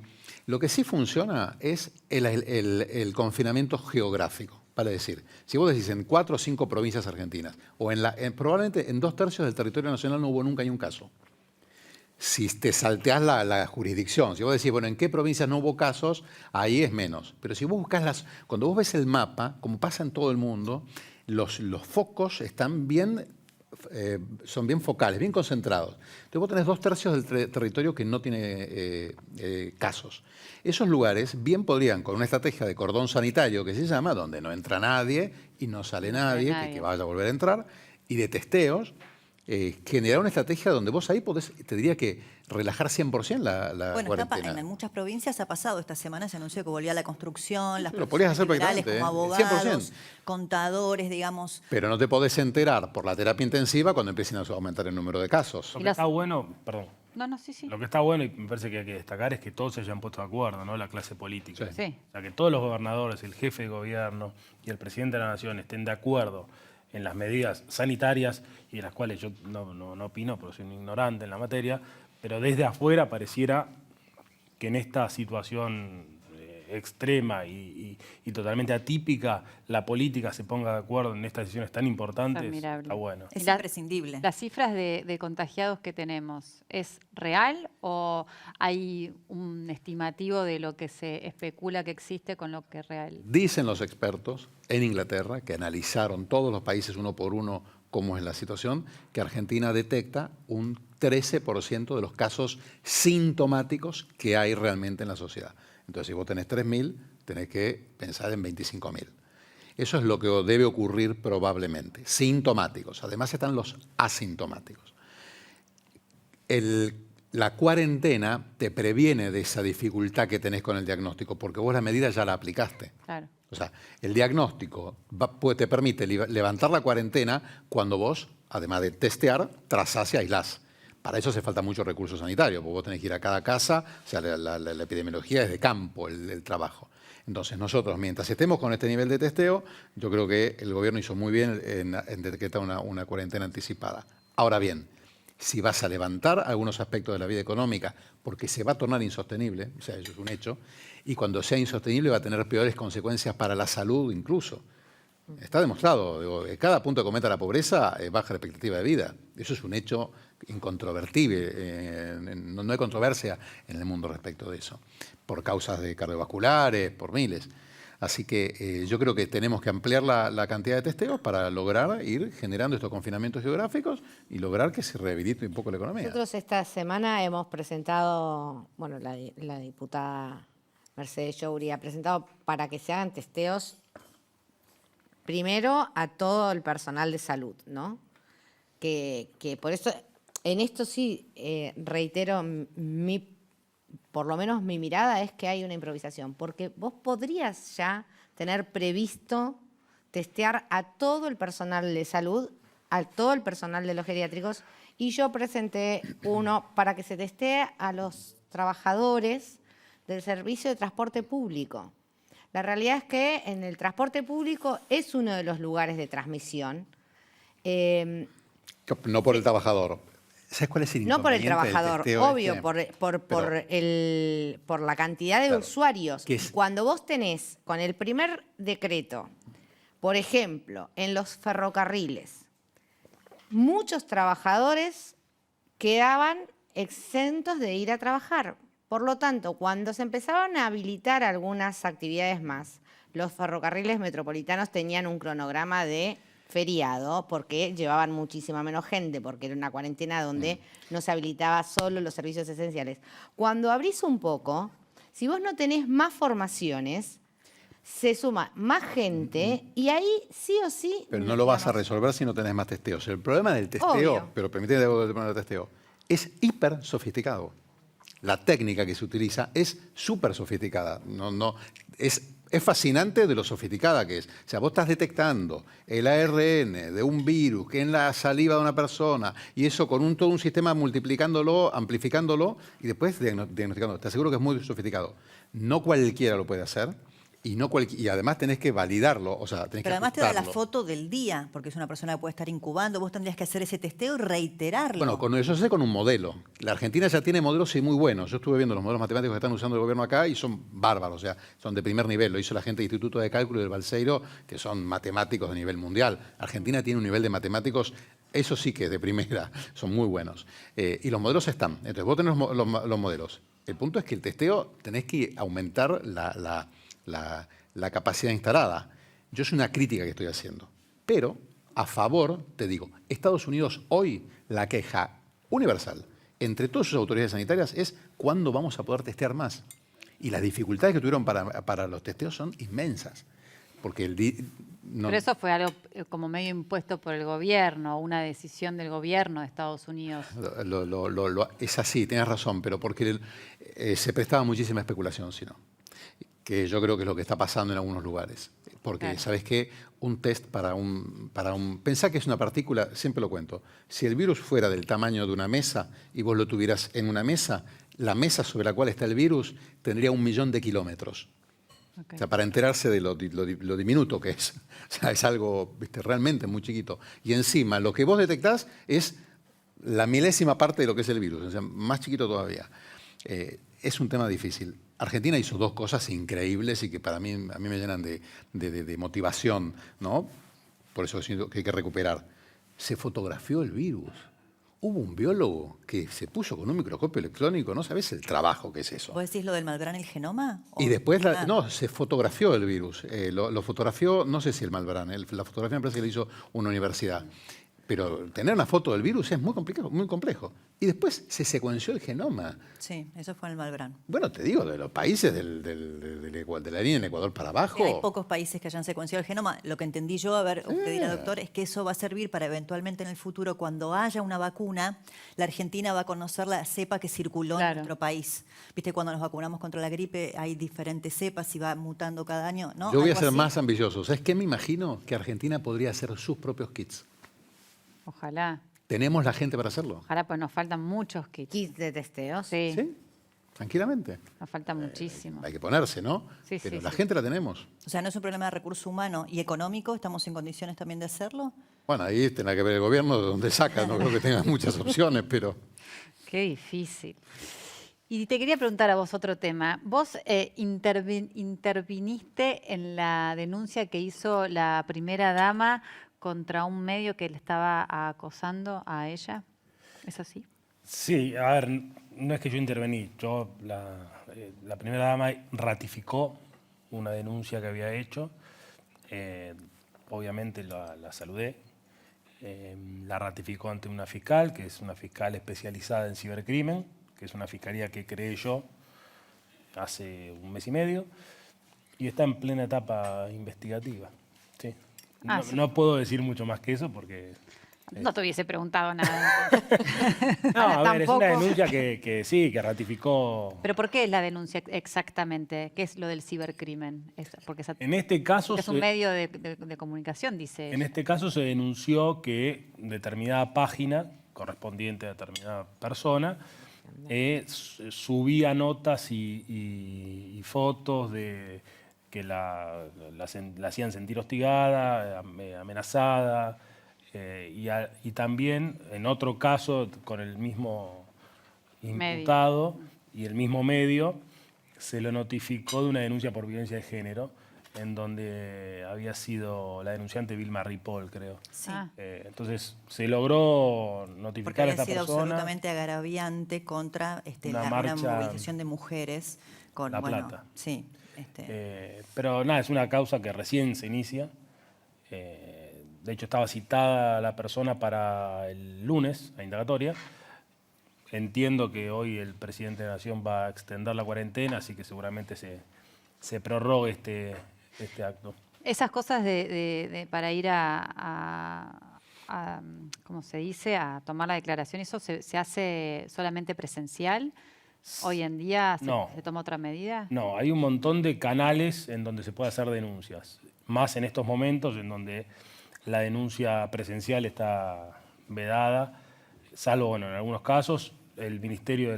lo que sí funciona es el confinamiento geográfico. Vale decir, si vos decís en 4 o 5 provincias argentinas, o probablemente en 2/3 del territorio nacional no hubo nunca ni un caso. Si te salteás la jurisdicción, si vos decís, bueno, ¿en qué provincias no hubo casos? Ahí es menos. Pero si vos buscás cuando vos ves el mapa, como pasa en todo el mundo, los focos están son bien focales, bien concentrados. Entonces vos tenés 2/3 del territorio que no tiene casos. Esos lugares bien podrían, con una estrategia de cordón sanitario que se llama, donde no entra nadie y no sale nadie, que vaya a volver a entrar, y de testeos, generar una estrategia donde vos ahí podés, te diría que relajar 100% la cuarentena. En muchas provincias ha pasado. Esta semana se anunció que volvía la construcción, las lo podrías hacer liberales como abogados, 100%. Contadores, digamos. Pero no te podés enterar por la terapia intensiva cuando empiecen a aumentar el número de casos. Lo que está bueno, perdón. Sí. Lo que está bueno, y me parece que hay que destacar, es que todos se hayan puesto de acuerdo, ¿no? La clase política. Sí. O sea, que todos los gobernadores, el jefe de gobierno y el presidente de la Nación estén de acuerdo en las medidas sanitarias, y de las cuales yo no opino, porque soy un ignorante en la materia, pero desde afuera pareciera que en esta situación extrema y totalmente atípica, la política se ponga de acuerdo en estas decisiones tan importantes. Está bueno. Es imprescindible. ¿Las cifras de contagiados que tenemos, es real o hay un estimativo de lo que se especula que existe con lo que es real? Dicen los expertos en Inglaterra, que analizaron todos los países uno por uno cómo es la situación, que Argentina detecta un 13% de los casos sintomáticos que hay realmente en la sociedad. Entonces, si vos tenés 3.000, tenés que pensar en 25.000. Eso es lo que debe ocurrir probablemente. Sintomáticos. Además están los asintomáticos. La cuarentena te previene de esa dificultad que tenés con el diagnóstico, porque vos la medida ya la aplicaste. Claro. O sea, el diagnóstico te permite levantar la cuarentena cuando vos, además de testear, trazás y aislás. Para eso hace falta mucho recurso sanitario, porque vos tenés que ir a cada casa, o sea, la epidemiología es de campo, el trabajo. Entonces, nosotros, mientras estemos con este nivel de testeo, yo creo que el gobierno hizo muy bien en decretar una cuarentena anticipada. Ahora bien, si vas a levantar algunos aspectos de la vida económica, porque se va a tornar insostenible, o sea, eso es un hecho, y cuando sea insostenible va a tener peores consecuencias para la salud incluso. Está demostrado, digo, cada punto que cometa la pobreza baja la expectativa de vida. Eso es un hecho incontrovertible, no hay controversia en el mundo respecto de eso, por causas de cardiovasculares, por miles. Así que yo creo que tenemos que ampliar la cantidad de testeos para lograr ir generando estos confinamientos geográficos y lograr que se rehabilite un poco la economía. Nosotros esta semana hemos presentado, bueno, la diputada Mercedes Youri ha presentado para que se hagan testeos primero a todo el personal de salud, ¿no? Que por eso, en esto sí, reitero, por lo menos mi mirada es que hay una improvisación, porque vos podrías ya tener previsto testear a todo el personal de salud, a todo el personal de los geriátricos, y yo presenté uno para que se testee a los trabajadores del servicio de transporte público. La realidad es que en el transporte público es uno de los lugares de transmisión. No por el trabajador. ¿Sabes cuál es el No por el inconveniente del trabajador, testeo obvio, por la cantidad de Claro. usuarios. ¿Qué es? Cuando vos tenés con el primer decreto, por ejemplo, en los ferrocarriles, muchos trabajadores quedaban exentos de ir a trabajar. Por lo tanto, cuando se empezaron a habilitar algunas actividades más, los ferrocarriles metropolitanos tenían un cronograma de feriado porque llevaban muchísima menos gente, porque era una cuarentena donde no se habilitaba solo los servicios esenciales. Cuando abrís un poco, si vos no tenés más formaciones, se suma más gente y ahí sí o sí... Pero no lo vas a resolver si no tenés más testeos. El problema del testeo, Obvio. pero permíteme el problema del testeo, es hiper sofisticado. La técnica que se utiliza es súper sofisticada. Es fascinante de lo sofisticada que es. O sea, vos estás detectando el ARN de un virus que en la saliva de una persona y eso con todo un sistema multiplicándolo, amplificándolo y después diagnosticándolo. Te aseguro que es muy sofisticado. No cualquiera lo puede hacer. Y además tenés que validarlo, o sea, tenés Pero que además te da la ajustarlo. foto del día, porque es una persona que puede estar incubando, vos tendrías que hacer ese testeo y reiterarlo. Bueno, con eso se hace con un modelo. La Argentina ya tiene modelos muy buenos. Yo estuve viendo los modelos matemáticos que están usando el gobierno acá y son bárbaros, o sea, son de primer nivel. Lo hizo la gente del Instituto de Cálculo y del Balseiro, que son matemáticos de nivel mundial. Argentina tiene un nivel de matemáticos, eso sí que es de primera, son muy buenos. Y los modelos están. Entonces, vos tenés los modelos. El punto es que el testeo tenés que aumentar la capacidad instalada. Yo es una crítica que estoy haciendo. Pero, a favor, te digo, Estados Unidos hoy, la queja universal entre todas sus autoridades sanitarias es cuándo vamos a poder testear más. Y las dificultades que tuvieron para los testeos son inmensas. Porque Pero eso fue algo como medio impuesto por el gobierno, una decisión del gobierno de Estados Unidos. Es así, tienes razón, pero porque se prestaba muchísima especulación, si no. Que yo creo que es lo que está pasando en algunos lugares. Porque, Claro. ¿sabes qué? Un test para un... Pensá que es una partícula, siempre lo cuento. Si el virus fuera del tamaño de una mesa y vos lo tuvieras en una mesa, la mesa sobre la cual está el virus tendría 1 millón de kilómetros. Okay. O sea, para enterarse de lo diminuto que es. O sea, es algo, ¿viste?, realmente muy chiquito. Y encima, lo que vos detectás es la milésima parte de lo que es el virus. O sea, más chiquito todavía. Es un tema difícil. Argentina hizo 2 cosas increíbles y que a mí me llenan de motivación, ¿no? Por eso siento que hay que recuperar. Se fotografió el virus. Hubo un biólogo que se puso con un microscopio electrónico, no sabés el trabajo que es eso. ¿Vos decís lo del Malbrán el genoma? Y después, no, se fotografió el virus. Lo fotografió, no sé si el Malbrán, la fotografía me parece que la hizo una universidad. Pero tener una foto del virus es muy complicado, muy complejo. Y después se secuenció el genoma. Sí, eso fue en el Malbrán. Bueno, te digo, de los países de la línea en Ecuador para abajo. Hay pocos países que hayan secuenciado el genoma. Lo que entendí yo, a ver, usted dirá, doctor, es que eso va a servir para eventualmente en el futuro, cuando haya una vacuna, la Argentina va a conocer la cepa que circuló en nuestro país. Viste, cuando nos vacunamos contra la gripe hay diferentes cepas y va mutando cada año, ¿no? Yo voy a Algo ser así. más ambicioso. ¿Sabes qué? Me imagino que Argentina podría hacer sus propios kits. Ojalá. ¿Tenemos la gente para hacerlo? Ojalá, pues nos faltan muchos kits. ¿Kits de testeo? Sí. ¿Sí? Tranquilamente. Nos falta muchísimo. Hay que ponerse, ¿no? Sí, Pero sí, la sí. gente la tenemos. O sea, ¿no es un problema de recurso humano y económico? ¿Estamos en condiciones también de hacerlo? Bueno, ahí tendrá que ver el gobierno de dónde saca. No creo que tenga muchas opciones, pero... Qué difícil. Y te quería preguntar a vos otro tema. Vos interviniste en la denuncia que hizo la primera dama contra un medio que le estaba acosando a ella. ¿Es así? Sí, a ver, no es que yo intervení. La primera dama ratificó una denuncia que había hecho. Obviamente la saludé. La ratificó ante una fiscal, que es una fiscal especializada en cibercrimen, que es una fiscalía que creé yo hace un mes y medio, y está en plena etapa investigativa. Sí. No puedo decir mucho más que eso porque... No te hubiese preguntado nada. No, a ver, es una Tampoco. denuncia que sí, que ratificó... ¿Pero por qué es la denuncia exactamente? ¿Qué es lo del cibercrimen? Porque En este caso... es un medio de comunicación, dice En ella. este caso se denunció que determinada página, correspondiente a determinada persona, subía notas y fotos de que la hacían sentir hostigada, amenazada, y también en otro caso con el mismo imputado y el mismo medio se lo notificó de una denuncia por violencia de género, en donde había sido la denunciante Vilma Ripoll, creo. Sí. Entonces se logró Porque notificar a había esta sido persona. absolutamente agraviante contra Una una marcha- movilización de mujeres con, La bueno, Plata. sí. Pero nada, es una causa que recién se inicia. De hecho, estaba citada la persona para el lunes, la indagatoria. Entiendo que hoy el presidente de la Nación va a extender la cuarentena, así que seguramente se prorrogue este acto. Esas cosas para ir ¿cómo se dice?, a tomar la declaración, ¿eso se hace solamente presencial? ¿Hoy en día No. se toma otra medida? No, hay un montón de canales en donde se puede hacer denuncias. Más en estos momentos en donde la denuncia presencial está vedada, salvo, bueno, en algunos casos, el Ministerio de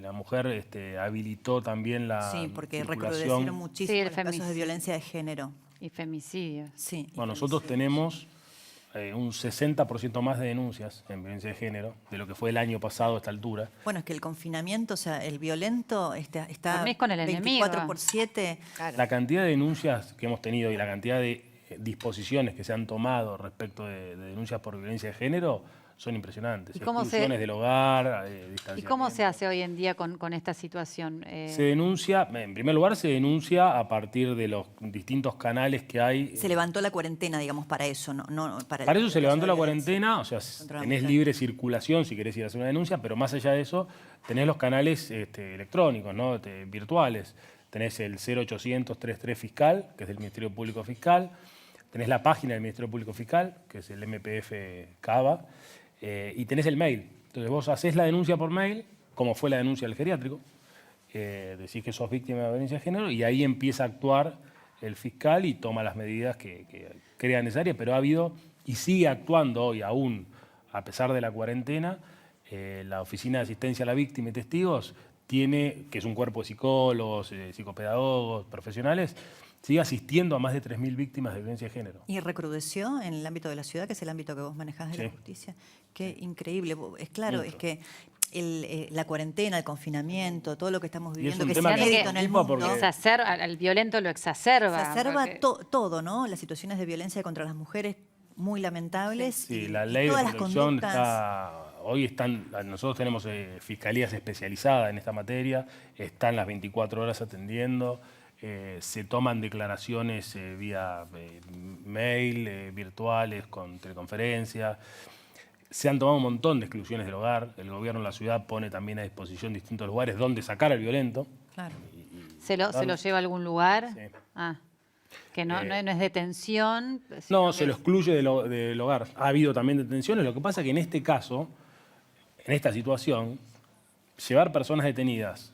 la Mujer habilitó también la Sí, porque circulación. recrudecieron muchísimo el los casos de femicidio. violencia de género. Y femicidio. Sí. Bueno, nosotros tenemos un 60% más de denuncias en violencia de género de lo que fue el año pasado a esta altura. Bueno, es que el confinamiento, o sea, el violento está Dormís con el enemigo. 24/7. La cantidad de denuncias que hemos tenido y la cantidad de disposiciones que se han tomado respecto de denuncias por violencia de género son impresionantes. ¿Y cómo Exclusiones del hogar, ¿Y distanciamiento. cómo se hace hoy en día con esta situación? Se denuncia, en primer lugar, se denuncia a partir de los distintos canales que hay. Se levantó la cuarentena, digamos, para eso, no Para eso se levantó la cuarentena, o sea, contra la tenés mujer. libre circulación si querés ir a hacer una denuncia, pero más allá de eso, tenés los canales electrónicos, ¿no? Virtuales. Tenés el 0800 33 Fiscal, que es del Ministerio Público Fiscal. Tenés la página del Ministerio Público Fiscal, que es el MPF Cava. Y tenés el mail. Entonces vos hacés la denuncia por mail, como fue la denuncia del geriátrico, decís que sos víctima de violencia de género y ahí empieza a actuar el fiscal y toma las medidas que crea necesarias, pero ha habido y sigue actuando hoy aún, a pesar de la cuarentena, la Oficina de Asistencia a la Víctima y Testigos tiene, que es un cuerpo de psicólogos, psicopedagogos, profesionales, sigue asistiendo a más de 3.000 víctimas de violencia de género. Y recrudeció en el ámbito de la ciudad, que es el ámbito que vos manejás de la justicia. Qué increíble. Es claro, Mucho. es que la cuarentena, el confinamiento, todo lo que estamos Y es viviendo, un que tema sea que inédito en el preocupa mundo, porque- al violento lo exacerba. exacerba porque- todo, ¿no? Las situaciones de violencia contra las mujeres muy lamentables. Sí, y- la y ley de todas las protección conductas. está... Hoy nosotros tenemos fiscalías especializadas en esta materia, están las 24 horas atendiendo. se toman declaraciones vía mail, virtuales, con teleconferencias. Se han tomado un montón de exclusiones del hogar. El gobierno de la ciudad pone también a disposición distintos lugares donde sacar al violento. Claro. ¿Se lo lleva a algún lugar? Sí. Ah, que no es detención. No, se lo excluye del hogar. Ha habido también detenciones. Lo que pasa es que en este caso, en esta situación, llevar personas detenidas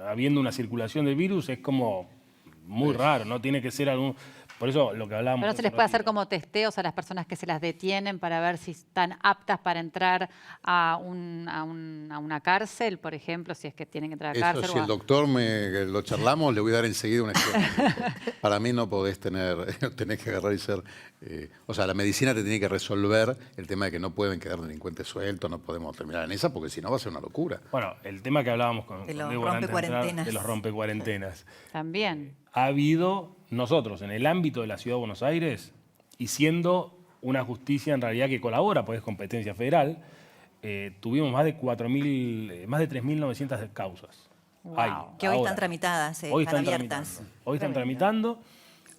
habiendo una circulación del virus es como muy raro, ¿no? Tiene que ser algún... Por eso lo que hablábamos... Pero no se les puede hacer como testeos a las personas que se las detienen para ver si están aptas para entrar a una cárcel, por ejemplo, si es que tienen que entrar a cárcel. Eso, si el doctor lo charlamos, le voy a dar enseguida una explicación. Para mí no podés tenés que agarrar y ser... o sea, la medicina te tiene que resolver el tema de que no pueden quedar delincuentes sueltos, no podemos terminar en esa, porque si no va a ser una locura. Bueno, el tema que hablábamos con De los Débora antes de entrar, rompecuarentenas. de los rompecuarentenas. También. Ha habido, nosotros, en el ámbito de la Ciudad de Buenos Aires, y siendo una justicia en realidad que colabora, pues es competencia federal, tuvimos más de 3.900 causas. Wow. Hay, Que hoy ahora. están tramitadas, Hoy están están abiertas. tramitando. Hoy están tramitando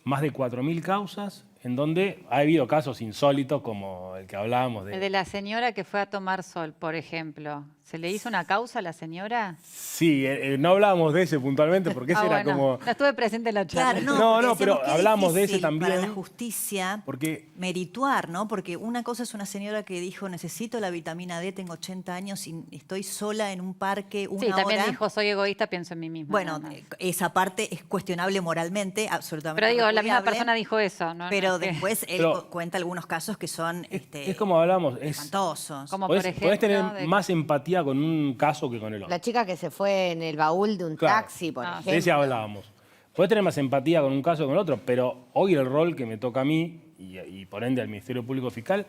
más de 4.000 causas, en donde ha habido casos insólitos como el que hablábamos El de la señora que fue a tomar sol, por ejemplo. ¿Se le hizo una causa a la señora? Sí, no hablábamos de ese puntualmente porque ese era bueno, como... no estuve presente en la charla. Claro, No, porque pero decíamos que hablamos de ese difícil también. Para la justicia Porque merituar, ¿no? Porque una cosa es una señora que dijo, necesito la vitamina D, tengo 80 años y estoy sola en un parque una Sí, también hora. dijo, soy egoísta, pienso en mí misma. Bueno, nada más. esa parte es cuestionable moralmente, absolutamente Pero digo, la misma repudiable, persona dijo eso, ¿no? Pero No es que- después él Pero- cuenta algunos casos que son es como hablamos, espantosos. Como por podés ejemplo... tener de- más empatía con un caso que con el otro. La chica que se fue en el baúl de un Claro. taxi, por ejemplo. De ese hablábamos. Podés tener más empatía con un caso que con el otro, pero hoy el rol que me toca a mí, y por ende al Ministerio Público Fiscal,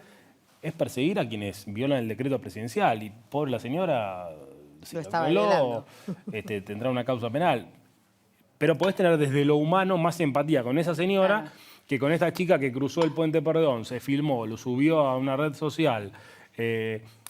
es perseguir a quienes violan el decreto presidencial. Y pobre la señora, si Lo la estaba violó, violando. tendrá una causa penal. Pero podés tener desde lo humano más empatía con esa señora que con esta chica que cruzó el puente Perdón, se filmó, lo subió a una red social.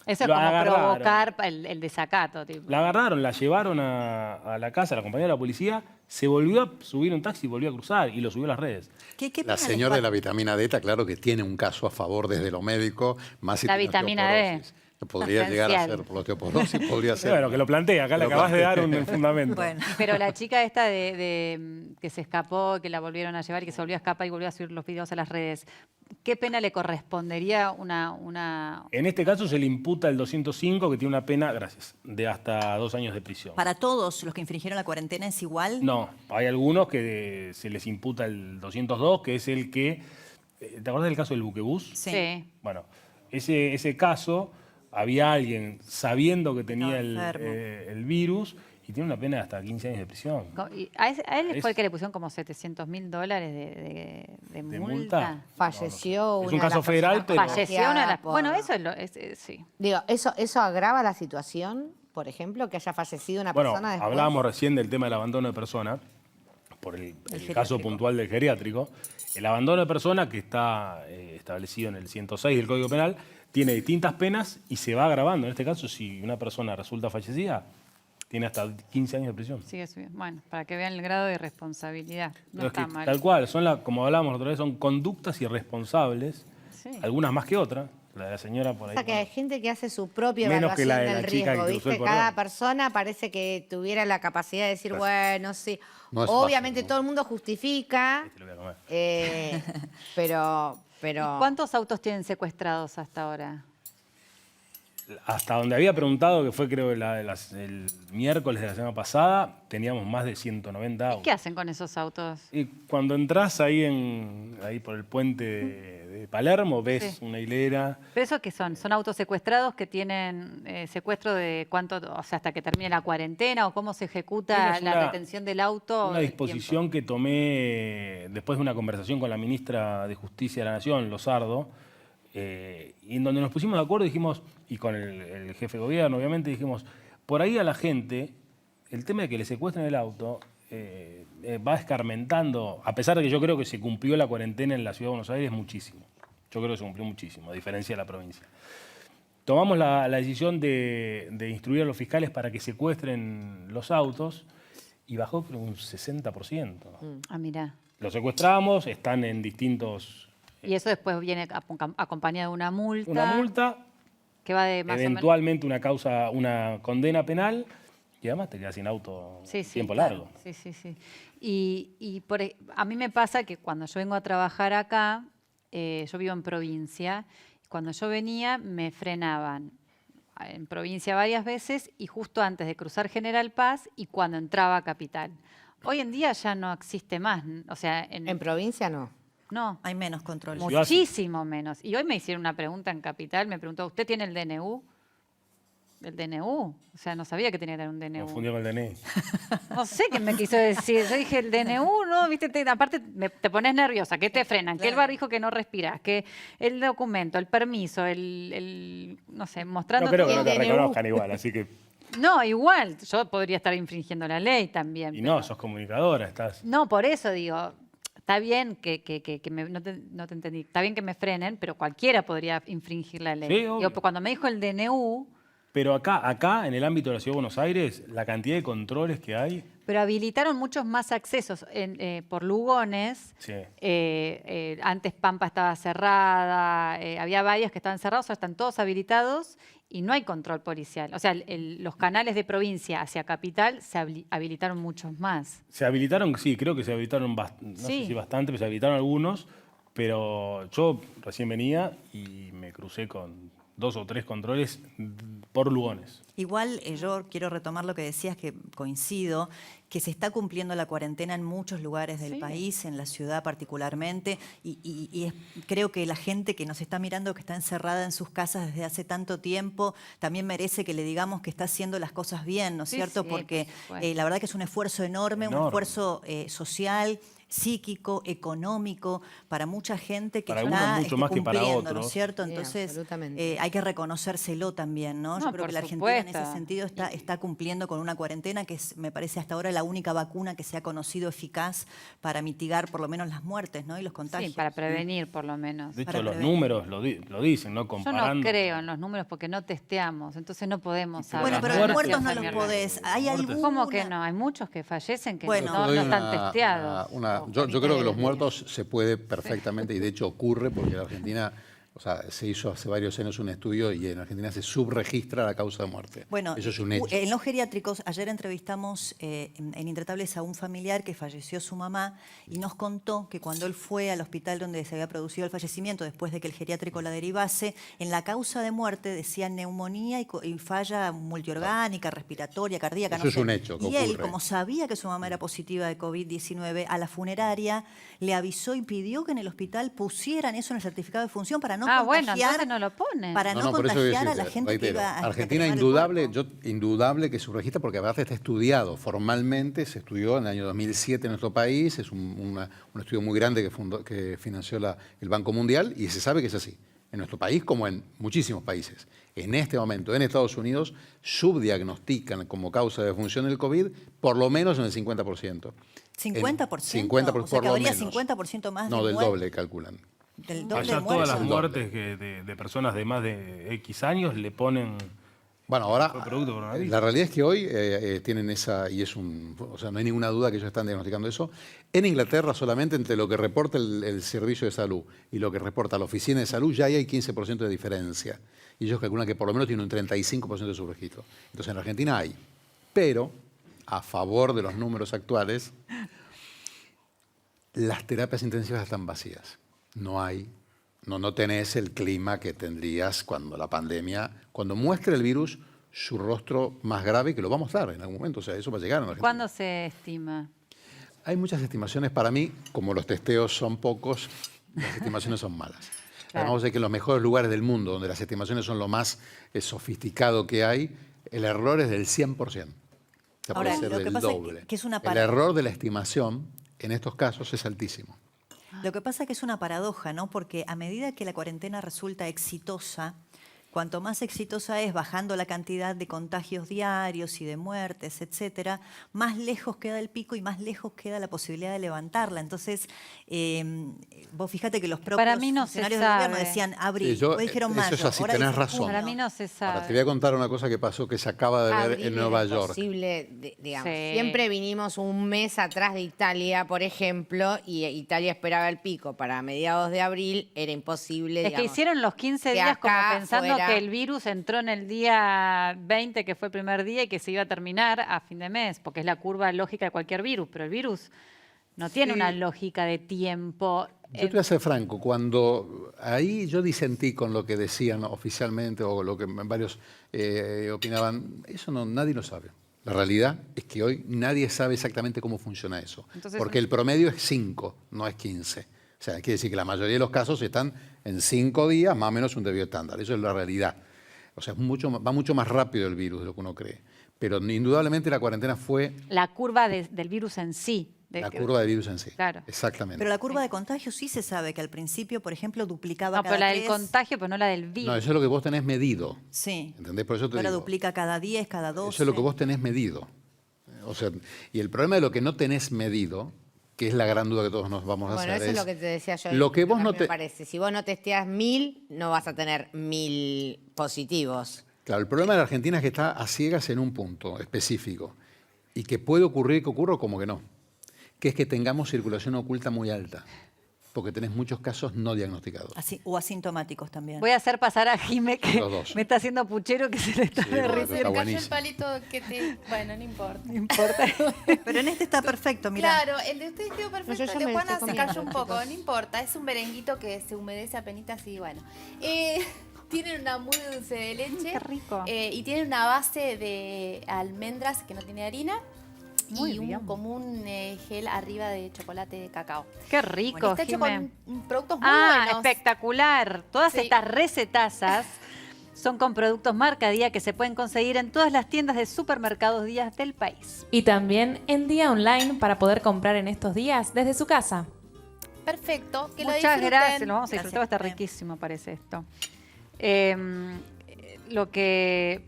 Eso es lo como agarraron. provocar el desacato. Tipo. La agarraron, la llevaron a la casa, la compañía de la policía, se volvió a subir un taxi y volvió a cruzar y lo subió a las redes. ¿Qué La señora de la vitamina D está claro que tiene un caso a favor desde lo médico, más si La tiene vitamina D. osteoporosis. Que podría llegar a Esencial. ser por la osteoporosis, podría ser. Bueno, que lo plantea, acá le Lo acabas de dar plantea. un fundamento. Bueno. Pero la chica esta que se escapó, que la volvieron a llevar y que se volvió a escapar y volvió a subir los videos a las redes, ¿qué pena le correspondería una... En este caso se le imputa el 205, que tiene una pena, gracias, de hasta 2 años de prisión. Para todos los que infringieron la cuarentena es igual? No, hay algunos que se les imputa el 202, que es el que... ¿Te acuerdas del caso del buquebús? Sí. Bueno, ese caso, había alguien sabiendo que tenía Estaba enfermo. el virus y tiene una pena de hasta 15 años de prisión. Y a él Es- fue el que le pusieron como $700.000 de multa. multa? Falleció Es una un de caso las federal, personas pero- Falleció una de las... por- Bueno, eso sí. Digo, ¿eso agrava la situación, por ejemplo, que haya fallecido una Bueno, persona después? hablábamos recién del tema del abandono de persona, por el caso geriátrico. puntual del geriátrico. El abandono de persona, que está establecido en el 106 del Código Penal, tiene distintas penas y se va agravando. En este caso, si una persona resulta fallecida, tiene hasta 15 años de prisión. Sigue subiendo. Bueno, para que vean el grado de responsabilidad. No Pero es que, está mal. tal cual, como hablábamos la otra vez, son conductas irresponsables, Sí. algunas más que otras. La de la señora por O ahí. sea, que hay gente que hace su propia Menos que evaluación la de del la chica riesgo, que cruzó ¿viste? el Cada cordón. persona parece que tuviera la capacidad de decir, bueno, sí. No es Obviamente fácil, ¿no? todo el mundo justifica, Te lo voy a comer. pero... ¿Cuántos autos tienen secuestrados hasta ahora? Hasta donde había preguntado, que fue creo el miércoles de la semana pasada, teníamos más de 190 ¿Y autos. qué hacen con esos autos? Y cuando entras ahí por el puente de Palermo, ves Sí. una hilera. ¿Pero eso qué son? ¿Son autos secuestrados que tienen secuestro de cuánto, o sea, hasta que termine la cuarentena? ¿O cómo se ejecuta Esa es la una- retención del auto? Una el disposición que tomé después de una conversación con la ministra de Justicia de la Nación, Lozardo, y en donde nos pusimos de acuerdo, dijimos, y con el jefe de gobierno, obviamente, dijimos, por ahí a la gente, el tema de que le secuestren el auto va escarmentando, a pesar de que yo creo que se cumplió la cuarentena en la Ciudad de Buenos Aires muchísimo. Yo creo que se cumplió muchísimo, a diferencia de la provincia. Tomamos la decisión de instruir a los fiscales para que secuestren los autos y bajó creo un 60%. Ah, mirá. Los secuestramos, están en distintos... Y eso después viene acompañado de una multa. Una multa, que va de más eventualmente una causa, una condena penal, y además te quedas sin auto tiempo largo. Sí, sí, sí. Y a mí me pasa que cuando yo vengo a trabajar acá, yo vivo en provincia, cuando yo venía me frenaban en provincia varias veces y justo antes de cruzar General Paz y cuando entraba a Capital. Hoy en día ya no existe más. O sea, ¿En provincia no? No. Hay menos control. Muchísimo menos. Y hoy me hicieron una pregunta en Capital, me preguntó, ¿usted tiene el DNU? ¿El DNU? O sea, no sabía que tenía que tener un DNU. Confundió con el DNI. No sé qué me quiso decir. Yo dije, el DNU, ¿no? ¿Viste? Aparte te pones nerviosa, que te frenan, que el barbijo que no respiras, que el documento, el permiso, no sé, mostrando... No creo que todo. no te reconozcan igual, así que... No, igual, yo podría estar infringiendo la ley también. Y no, sos comunicadora, estás... No, por eso digo, está bien no te entendí, está bien que me frenen, pero cualquiera podría infringir la ley. Sí, obvio. Digo, cuando me dijo el DNU... Pero acá, en el ámbito de la Ciudad de Buenos Aires, la cantidad de controles que hay... Pero habilitaron muchos más accesos por Lugones. Sí. Antes Pampa estaba cerrada, había varios que estaban cerrados, ahora están todos habilitados y no hay control policial. O sea, los canales de provincia hacia Capital se habilitaron muchos más. Se habilitaron, sí, creo que se habilitaron, no sé si bastante, pero se habilitaron algunos, pero yo recién venía y me crucé con 2 o 3 controles por Lugones. Igual yo quiero retomar lo que decías, que coincido, que se está cumpliendo la cuarentena en muchos lugares del país, en la ciudad particularmente, y creo que la gente que nos está mirando, que está encerrada en sus casas desde hace tanto tiempo, también merece que le digamos que está haciendo las cosas bien, ¿no es cierto? Porque la verdad que es un esfuerzo enorme. Un esfuerzo social, psíquico, económico, para mucha gente que para está mucho más que para cumpliendo, otros. ¿no es cierto? Entonces hay que reconocérselo también, ¿no? Yo creo que la Argentina en ese sentido está cumpliendo con una cuarentena que es, me parece hasta ahora, la única vacuna que se ha conocido eficaz para mitigar por lo menos las muertes, ¿no? Y los contagios. Sí, para prevenir por lo menos. De hecho, los números lo dicen, ¿no? Comparando. Yo no creo en los números porque no testeamos, entonces no podemos saber. Bueno, pero los muertos no los podés. ¿Hay alguna? ¿Cómo que no? Hay muchos que fallecen que no Yo están testeados. Yo creo que los muertos se puede perfectamente, y de hecho ocurre, porque en Argentina, o sea, se hizo hace varios años un estudio y en Argentina se subregistra la causa de muerte. Bueno, eso es un hecho. En los geriátricos, ayer entrevistamos en Intratables a un familiar que falleció su mamá y nos contó que cuando él fue al hospital donde se había producido el fallecimiento, después de que el geriátrico la derivase, en la causa de muerte decía neumonía y falla multiorgánica, respiratoria, cardíaca. Eso es un hecho que Y él, ocurre. como sabía que su mamá era positiva de COVID-19, a la funeraria le avisó y pidió que en el hospital pusieran eso en el certificado de función para no bueno, contagiar, entonces no lo ponen. para no por eso contagiar a decirte, la gente reitero, que iba a Argentina quemar el indudable que subregistra, porque aparte está estudiado formalmente, se estudió en el año 2007 en nuestro país, es un estudio muy grande que financió el Banco Mundial, y se sabe que es así. En nuestro país, como en muchísimos países. En este momento, en Estados Unidos, subdiagnostican como causa de función el COVID por lo menos en el 50%. 50%. 50% O sea, por que lo habría menos. 50% más de No, del muertes. doble calculan. Del doble Allá de todas muertes. las muertes de personas de más de X años le ponen... Bueno, ahora, producto coronavirus. la realidad es que hoy tienen esa, y o sea, no hay ninguna duda que ellos están diagnosticando eso. En Inglaterra solamente entre lo que reporta el servicio de salud y lo que reporta la oficina de salud ya hay 15% de diferencia. Y ellos calculan que por lo menos tiene un 35% de subregistro. Entonces en Argentina hay. Pero, a favor de los números actuales, las terapias intensivas están vacías. No hay. No tenés el clima que tendrías cuando la pandemia, cuando muestre el virus su rostro más grave, que lo va a mostrar en algún momento, o sea, eso va a llegar en Argentina. ¿Cuándo se estima? Hay muchas estimaciones para mí, como los testeos son pocos, las estimaciones son malas. Vamos a ver que en los mejores lugares del mundo, donde las estimaciones son lo más sofisticado que hay, el error es del 100%. O sea, Ahora, puede ser lo que del pasa es doble. que es una El error de la estimación en estos casos es altísimo. Lo que pasa es que es una paradoja, ¿no? Porque a medida que la cuarentena resulta exitosa, cuanto más exitosa es bajando la cantidad de contagios diarios y de muertes, etcétera, más lejos queda el pico y más lejos queda la posibilidad de levantarla. Entonces, vos fíjate que los propios Para mí no se funcionarios del gobierno sabe. decían abril, Sí, después dijeron mayo, eso es así, ahora tenés dicen razón. junio. Para mí no se sabe. Ahora, te voy a contar una cosa que pasó que se acaba de ver Abril en Nueva era York. imposible, digamos. Sí. Siempre vinimos un mes atrás de Italia, por ejemplo, y Italia esperaba el pico para mediados de abril, era imposible. Es que digamos, hicieron los 15 que días como acá pensando fuera- que el virus entró en el día 20, que fue el primer día, y que se iba a terminar a fin de mes, porque es la curva lógica de cualquier virus, pero el virus no tiene una lógica de tiempo. Yo te voy a ser franco, cuando ahí yo disentí con lo que decían oficialmente o lo que varios opinaban, eso nadie lo sabe. La realidad es que hoy nadie sabe exactamente cómo funciona eso, Entonces, porque el promedio es 5, no es 15. O sea, quiere decir que la mayoría de los casos están en 5 días, más o menos un debido estándar. Eso es la realidad. O sea, va mucho más rápido el virus de lo que uno cree. Pero indudablemente la cuarentena fue La curva del virus en sí. la curva del virus en sí. Claro. Exactamente. Pero la curva de contagio sí se sabe que al principio, por ejemplo, duplicaba No, cada pero la del 3. contagio, pero no la del virus. No, eso es lo que vos tenés medido. Sí. ¿Entendés? Por eso te Ahora digo. duplica cada 10, cada 12. Eso es lo que vos tenés medido. O sea, y el problema de lo que no tenés medido, que es la gran duda que todos nos vamos a Bueno, hacer, eso es lo que te decía yo. lo que vos no me te... parece. Si vos no testeás 1000, no vas a tener 1000 positivos. Claro, el problema de la Argentina es que está a ciegas en un punto específico y que puede ocurrir que ocurra como que no, que es que tengamos circulación oculta muy alta, porque tenés muchos casos no diagnosticados. O asintomáticos también. Voy a hacer pasar a Jime, que Los dos. me está haciendo puchero, que se le está Sí, bueno, derritiendo. está Cayó el buenísimo. palito que te... Bueno, no importa. No importa. Pero en este está perfecto, mirá. Claro, el de ustedes quedó perfecto, yo ya el me de lo Juana estoy se comiendo, cayó un poco, chicos. no importa, es un merenguito que se humedece apenas y bueno. Tienen una muy dulce de leche. Qué rico. Y tienen una base de almendras que no tiene harina. Muy y bien. como un gel arriba de chocolate de cacao. Qué rico, Está hecho Jime. con productos muy Ah, buenos. espectacular. Todas Sí. estas recetazas son con productos marca Día que se pueden conseguir en todas las tiendas de supermercados Días del país. Y también en Día Online para poder comprar en estos días desde su casa. Perfecto, que lo Muchas disfruten. gracias, lo vamos a Gracias, disfrutar, está Jimé. riquísimo, parece esto. Lo que,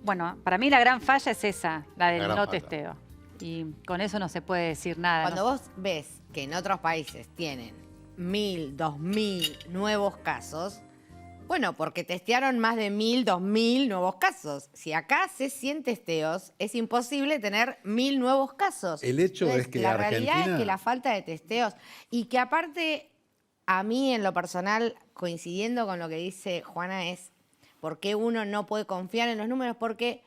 bueno, para mí la gran falla es esa, la del La gran no falla. testeo. Y con eso no se puede decir nada. Cuando ¿no? vos ves que en otros países tienen 1000, 2000 nuevos casos, bueno, porque testearon más de 1000, 2000 nuevos casos. Si acá hace 100 testeos, es imposible tener 1000 nuevos casos. El hecho es que la realidad Argentina- es que la falta de testeos y que aparte, a mí en lo personal, coincidiendo con lo que dice Juana, es por qué uno no puede confiar en los números, porque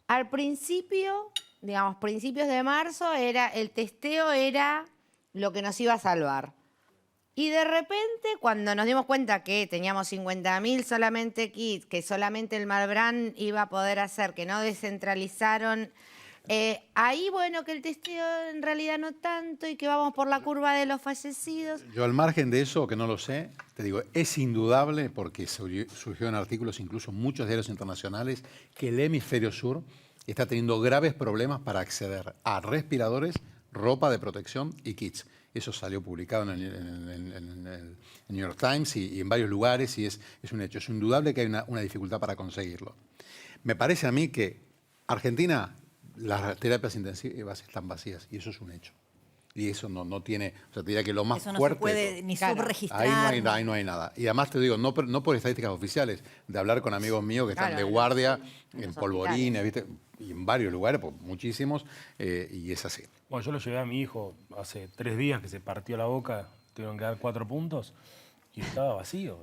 al principio, digamos, principios de marzo, el testeo era lo que nos iba a salvar. Y de repente, cuando nos dimos cuenta que teníamos 50.000 solamente kits, que solamente el Malbrán iba a poder hacer, que no descentralizaron, ahí, bueno, que el testeo en realidad no tanto y que vamos por la curva de los fallecidos. Yo al margen de eso, que no lo sé, te digo, es indudable, porque surgió en artículos incluso muchos diarios internacionales, que el hemisferio sur está teniendo graves problemas para acceder a respiradores, ropa de protección y kits. Eso salió publicado en el New York Times y en varios lugares y es un hecho. Es indudable que hay una dificultad para conseguirlo. Me parece a mí que Argentina, las terapias intensivas están vacías y eso es un hecho. Y eso no tiene, o sea, te diría que lo más Eso no fuerte... se puede ni subregistrar. Ahí no hay nada. Y además te digo, no por estadísticas oficiales, de hablar con amigos míos que están Claro, de guardia en en los Polvorines, ¿viste? Y en varios lugares, pues, muchísimos, y es así. Bueno, yo lo llevé a mi hijo hace 3 días que se partió la boca, tuvieron que dar 4 puntos y estaba vacío.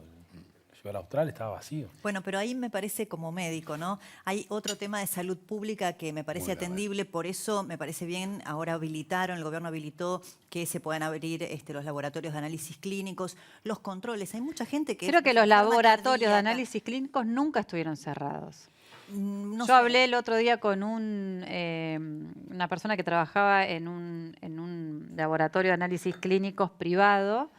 Llevé al Austral, estaba vacío. Bueno, pero ahí me parece como médico, ¿no? Hay otro tema de salud pública que me parece Muy grave. atendible, por eso me parece bien, ahora el gobierno habilitó que se puedan abrir los laboratorios de análisis clínicos, los controles. Hay mucha gente que... Creo que los enferma laboratorios de cardíaca. análisis clínicos nunca estuvieron cerrados. No Yo sé. hablé el otro día con una persona que trabajaba en un laboratorio de análisis clínicos privado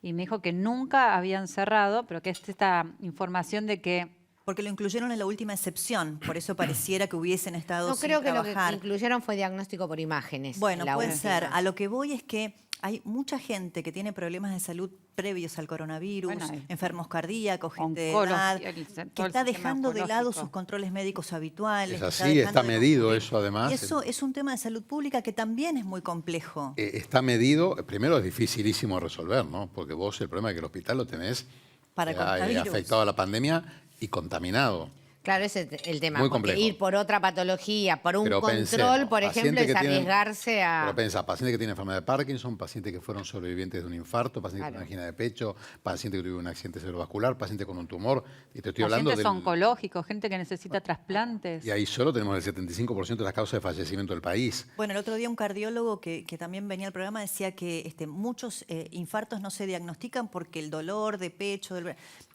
y me dijo que nunca habían cerrado, pero que es esta información de que... Porque lo incluyeron en la última excepción, por eso pareciera que hubiesen estado No sin creo que lo que trabajar. incluyeron fue diagnóstico por imágenes. Bueno, la puede última. ser. A lo que voy es que hay mucha gente que tiene problemas de salud previos al coronavirus, Bueno, enfermos cardíacos, gente de oncología, edad, todo que el está sistema dejando de lado oncológico. sus controles médicos habituales. Es que así, dejando está de medido concurrir. eso además. Y eso es un tema de salud pública que también es muy complejo. Está medido, primero es dificilísimo resolver, ¿no? Porque vos el problema es que el hospital lo tenés Para coronavirus. afectado a la pandemia y contaminado. Claro, ese es el tema. Muy Porque complejo. ir por otra patología, por un Pero control, pensemos, por ejemplo, pacientes es que tienen- arriesgarse a... Pero pensá, pacientes que tienen enfermedad de Parkinson, pacientes que fueron sobrevivientes de un infarto, pacientes que Claro. tienen angina de pecho, pacientes que tuvieron un accidente cerebrovascular, pacientes con un tumor. Y te estoy hablando Pacientes del... oncológicos, gente que necesita trasplantes. Y ahí solo tenemos el 75% de las causas de fallecimiento del país. Bueno, el otro día un cardiólogo que también venía al programa decía que muchos infartos no se diagnostican porque el dolor de pecho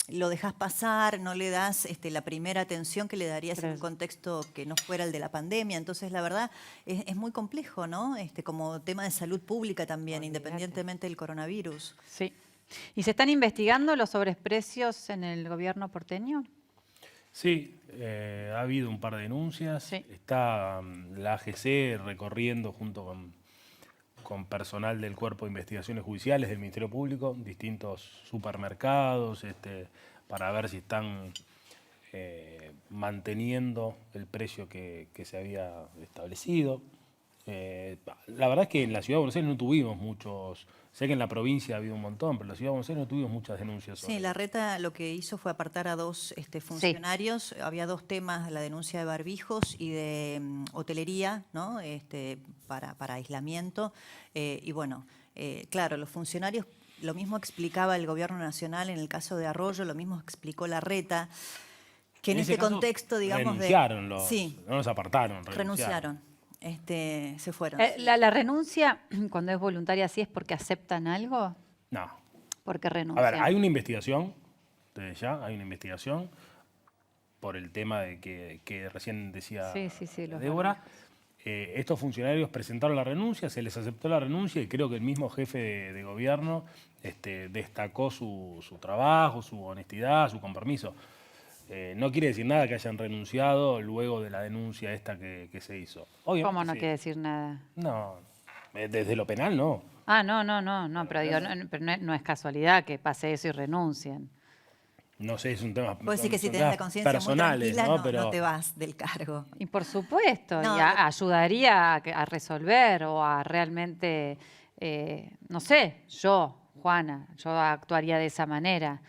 lo dejas pasar, no le das la primera atención que le darías en un contexto que no fuera el de la pandemia. Entonces, la verdad, es muy complejo, ¿no? Como tema de salud pública también, independientemente del coronavirus. Sí. ¿Y se están investigando los sobreprecios en el gobierno porteño? Sí, ha habido un par de denuncias. Está la AGC recorriendo junto con personal del Cuerpo de Investigaciones Judiciales del Ministerio Público, distintos supermercados, para ver si están manteniendo el precio que se había establecido. La verdad es que en la Ciudad de Buenos Aires no tuvimos muchos, sé que en la provincia ha habido un montón, pero en la Ciudad de Buenos Aires no tuvimos muchas denuncias. Sí, la Reta lo que hizo fue apartar a dos funcionarios. Había dos temas, la denuncia de barbijos y de hotelería, ¿no? Para aislamiento. Y bueno, claro, los funcionarios, lo mismo explicaba el Gobierno Nacional en el caso de Arroyo, lo mismo explicó la Reta, que en ese este caso, contexto, digamos, renunciaron sí, no los apartaron, renunciaron. Se fueron. ¿La renuncia, cuando es voluntaria, sí es porque aceptan algo? No. Porque A renuncian. ver, hay una investigación, desde ya, hay una investigación por el tema de que recién decía los Débora. Estos funcionarios presentaron la renuncia, se les aceptó la renuncia y creo que el mismo jefe de gobierno destacó su trabajo, su honestidad, su compromiso. No quiere decir nada que hayan renunciado luego de la denuncia esta que se hizo. Obviamente, ¿Cómo no sí. quiere decir nada? No, desde lo penal no. Ah, no, pero digo, no es casualidad que pase eso y renuncien. No sé, es un tema Vos decís que si son tenés la temas conciencia muy personales, tranquila, ¿no? Pero no te vas del cargo. Y por supuesto, No, y ayudaría a resolver o a realmente, no sé, yo, Juana, yo actuaría de esa manera.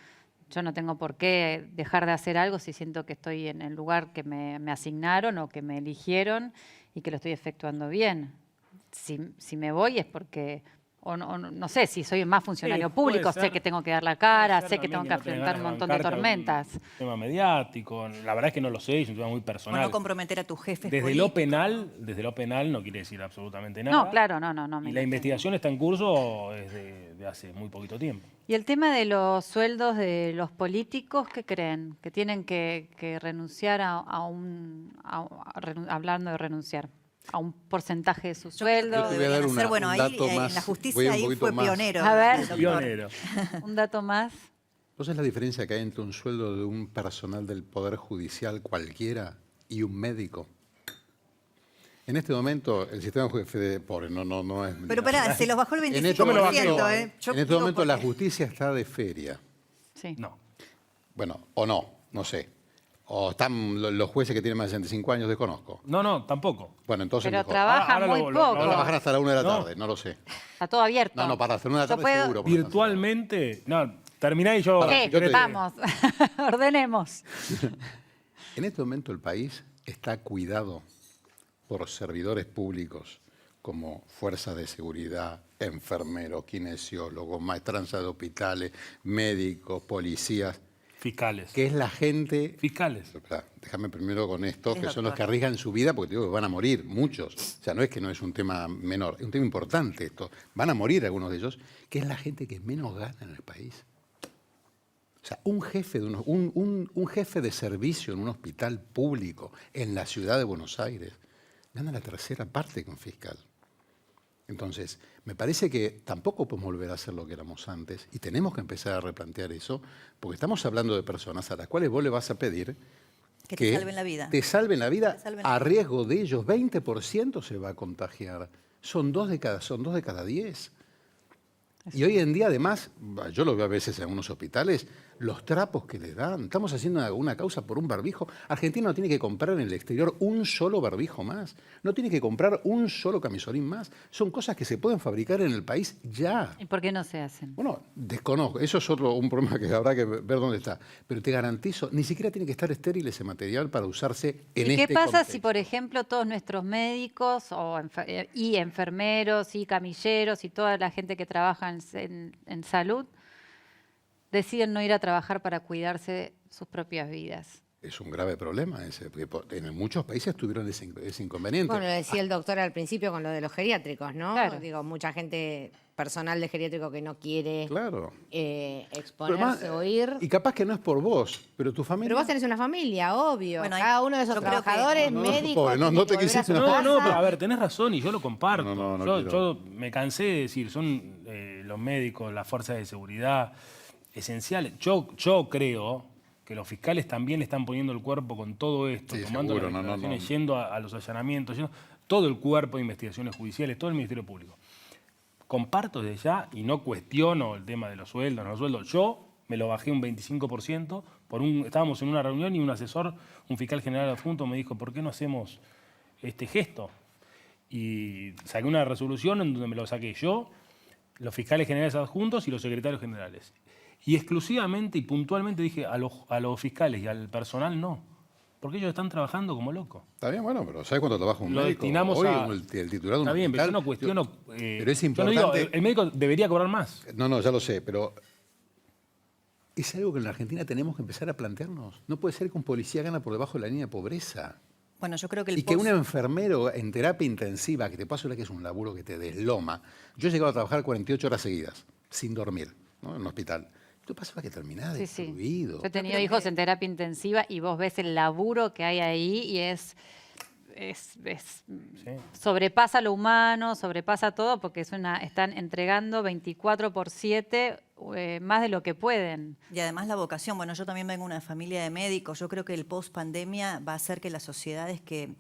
Yo no tengo por qué dejar de hacer algo si siento que estoy en el lugar que me asignaron o que me eligieron y que lo estoy efectuando bien. Si me voy es porque, no sé, si soy más funcionario público, sé que tengo que dar la cara, sé que tengo que enfrentar un montón de tormentas. Un tema mediático, la verdad es que no lo sé, es un tema muy O personal. no comprometer a tus jefes Desde políticos. lo penal no quiere decir absolutamente nada. No, claro, no. Y la investigación está en curso desde hace muy poquito tiempo. Y el tema de los sueldos de los políticos, ¿qué creen? Que tienen que renunciar hablando de renunciar, a un porcentaje de su sueldo. Yo te voy a dar Bueno, un ahí dato en más, la voy justicia un ahí poquito fue más. pionero. A ver. el doctor. Pionero. Un dato más. ¿Vos sabés la diferencia que hay entre un sueldo de un personal del Poder Judicial cualquiera y un médico? En este momento, el sistema jefe pobre no es... Pero pará, se los bajó el 25%, En este momento, ¿eh? Yo en este digo momento porque- la justicia está de feria. Sí. No. Bueno, o no sé. O están los jueces que tienen más de 65 años, desconozco. No, tampoco. Bueno, entonces Pero mejor. trabajan muy poco. Trabajan hasta la 1 de la tarde, no lo sé. Está todo abierto. No, para hacer 1 de la Yo tarde puedo- seguro. porque Virtualmente, no, terminá y yo... Sí, yo te digo. vamos, ordenemos. En este momento el país está cuidado por servidores públicos como fuerzas de seguridad, enfermeros, kinesiólogos, maestranzas de hospitales, médicos, policías. Fiscales. Que es la gente... Fiscales. Espera, déjame primero con esto, Es que son los que doctor. arriesgan su vida porque digo que van a morir, muchos. O sea, no es que no es un tema menor, es un tema importante esto. Van a morir algunos de ellos, que es la gente que menos gana en el país. O sea, un jefe de servicio en un hospital público en la ciudad de Buenos Aires gana la tercera parte que un fiscal. Entonces, me parece que tampoco podemos volver a hacer lo que éramos antes y tenemos que empezar a replantear eso, porque estamos hablando de personas a las cuales vos le vas a pedir Que te salven la vida. Te salven la vida Te salven la a vida. riesgo de ellos. 20% se va a contagiar. Son 2 de cada 10. Y hoy en día, además, yo lo veo a veces en algunos hospitales, los trapos que les dan. Estamos haciendo una causa por un barbijo. Argentina no tiene que comprar en el exterior un solo barbijo más. No tiene que comprar un solo camisolín más. Son cosas que se pueden fabricar en el país ya. ¿Y por qué no se hacen? Bueno, desconozco. Eso es un problema que habrá que ver dónde está. Pero te garantizo, ni siquiera tiene que estar estéril ese material para usarse en ¿Y este qué pasa contexto. si, por ejemplo, todos nuestros médicos y enfermeros y camilleros y toda la gente que trabaja en salud deciden no ir a trabajar para cuidarse sus propias vidas? Es un grave problema ese, porque en muchos países tuvieron ese inconveniente. Bueno, lo decía el doctor al principio con lo de los geriátricos, ¿no? Claro. Digo, mucha gente, personal de geriátrico que no quiere Claro. exponerse o ir. Y capaz que no es por vos, pero tu familia... Pero vos tenés una familia, obvio. Bueno, Cada uno de esos yo creo que- trabajadores, No, médicos... pobre, no tiene te que volver a quisiste su No, no, casa. pero a ver, tenés razón y yo lo comparto. No yo quiero. me cansé de decir, son los médicos, las fuerzas de seguridad esenciales. Yo creo que los fiscales también están poniendo el cuerpo con todo esto, Sí, tomando seguro, las no. declaraciones, yendo a los allanamientos, todo el cuerpo de investigaciones judiciales, todo el Ministerio Público. Comparto desde ya y no cuestiono el tema de los sueldos, no los sueldos. Yo me lo bajé un 25%, estábamos en una reunión y un asesor, un fiscal general adjunto, me dijo, ¿por qué no hacemos este gesto? Y saqué una resolución en donde me lo saqué yo, los fiscales generales adjuntos y los secretarios generales. Y exclusivamente y puntualmente dije a los fiscales y al personal no, porque ellos están trabajando como locos. Está bien, bueno, pero ¿sabes cuánto trabaja un Lo médico? destinamos Hoy a- el titular de un Está bien, pero yo hospital- no cuestiono... pero es yo no importante... digo, el médico debería cobrar más. No, ya lo sé, pero es algo que en la Argentina tenemos que empezar a plantearnos. No puede ser que un policía gana por debajo de la línea de pobreza. Bueno, yo creo que el Y que un enfermero en terapia intensiva, que te puedo asegurar que es un laburo que te desloma. Yo he llegado a trabajar 48 horas seguidas, sin dormir, ¿no? En un hospital. Tú pasas que terminás Sí, sí. destruido. Yo he tenido hijos en terapia intensiva y vos ves el laburo que hay ahí y sobrepasa lo humano, sobrepasa todo porque están entregando 24/7 más de lo que pueden. Y además la vocación, bueno, yo también vengo de una familia de médicos, yo creo que el post-pandemia va a hacer que las sociedades que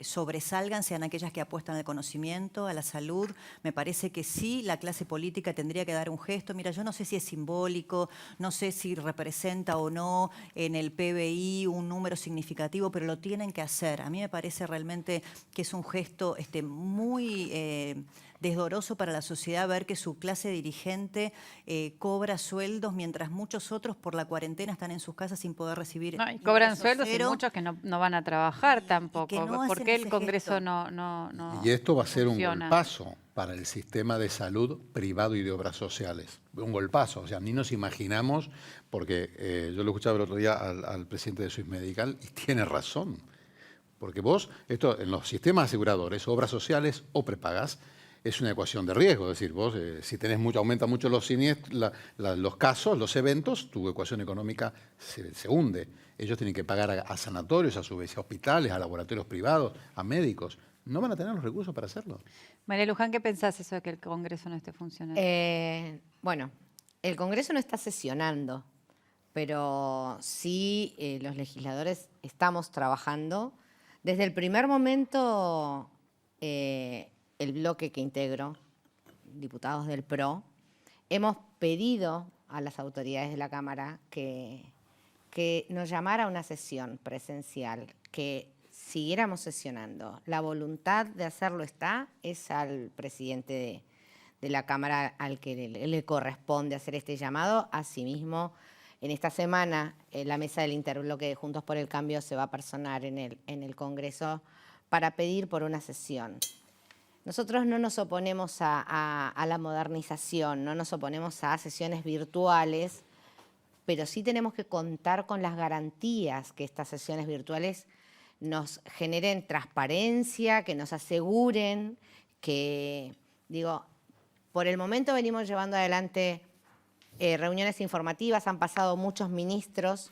sobresalgan sean aquellas que apuestan al conocimiento, a la salud. Me parece que sí, la clase política tendría que dar un gesto. Mira, yo no sé si es simbólico, no sé si representa o no en el PBI un número significativo, pero lo tienen que hacer. A mí me parece realmente que es un gesto muy desdoroso para la sociedad ver que su clase dirigente cobra sueldos mientras muchos otros por la cuarentena están en sus casas sin poder recibir No, y cobran ingresos sueldos y cero. muchos que no van a trabajar tampoco. que no ¿Por hacen qué el ese Congreso gesto? no Y esto va a ser un funciona? golpazo para el sistema de salud privado y de obras sociales. Un golpazo, o sea, ni nos imaginamos, porque yo lo escuchaba el otro día al presidente de Swiss Medical y tiene razón. Porque vos, esto en los sistemas aseguradores, obras sociales o prepagas, es una ecuación de riesgo. Es decir, vos, si tenés aumenta mucho los siniestros, los casos, los eventos, tu ecuación económica se hunde. Ellos tienen que pagar a sanatorios, a su vez, a hospitales, a laboratorios privados, a médicos. No van a tener los recursos para hacerlo. María Luján, ¿qué pensás eso de que el Congreso no esté funcionando? Bueno, el Congreso no está sesionando, pero sí los legisladores estamos trabajando. Desde el primer momento, el bloque que integro, diputados del PRO, hemos pedido a las autoridades de la Cámara que nos llamara a una sesión presencial, que siguiéramos sesionando. La voluntad de hacerlo es al presidente de la Cámara al que le corresponde hacer este llamado. Asimismo, en esta semana la mesa del interbloque de Juntos por el Cambio se va a personar en el Congreso para pedir por una sesión. Nosotros no nos oponemos a la modernización, no nos oponemos a sesiones virtuales, pero sí tenemos que contar con las garantías que estas sesiones virtuales nos generen transparencia, que nos aseguren que, por el momento venimos llevando adelante reuniones informativas, han pasado muchos ministros,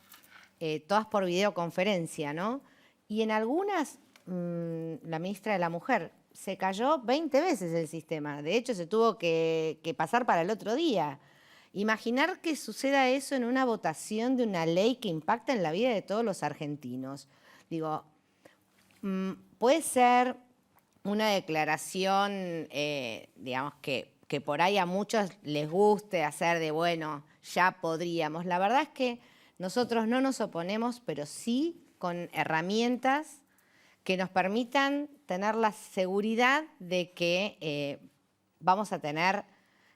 todas por videoconferencia, ¿no? Y en algunas, la ministra de la Mujer, se cayó 20 veces el sistema. De hecho, se tuvo que pasar para el otro día. Imaginar que suceda eso en una votación de una ley que impacta en la vida de todos los argentinos. Puede ser una declaración, digamos, que que por ahí a muchos les guste hacer de, bueno, ya podríamos. La verdad es que nosotros no nos oponemos, pero sí con herramientas que nos permitan tener la seguridad de que vamos a tener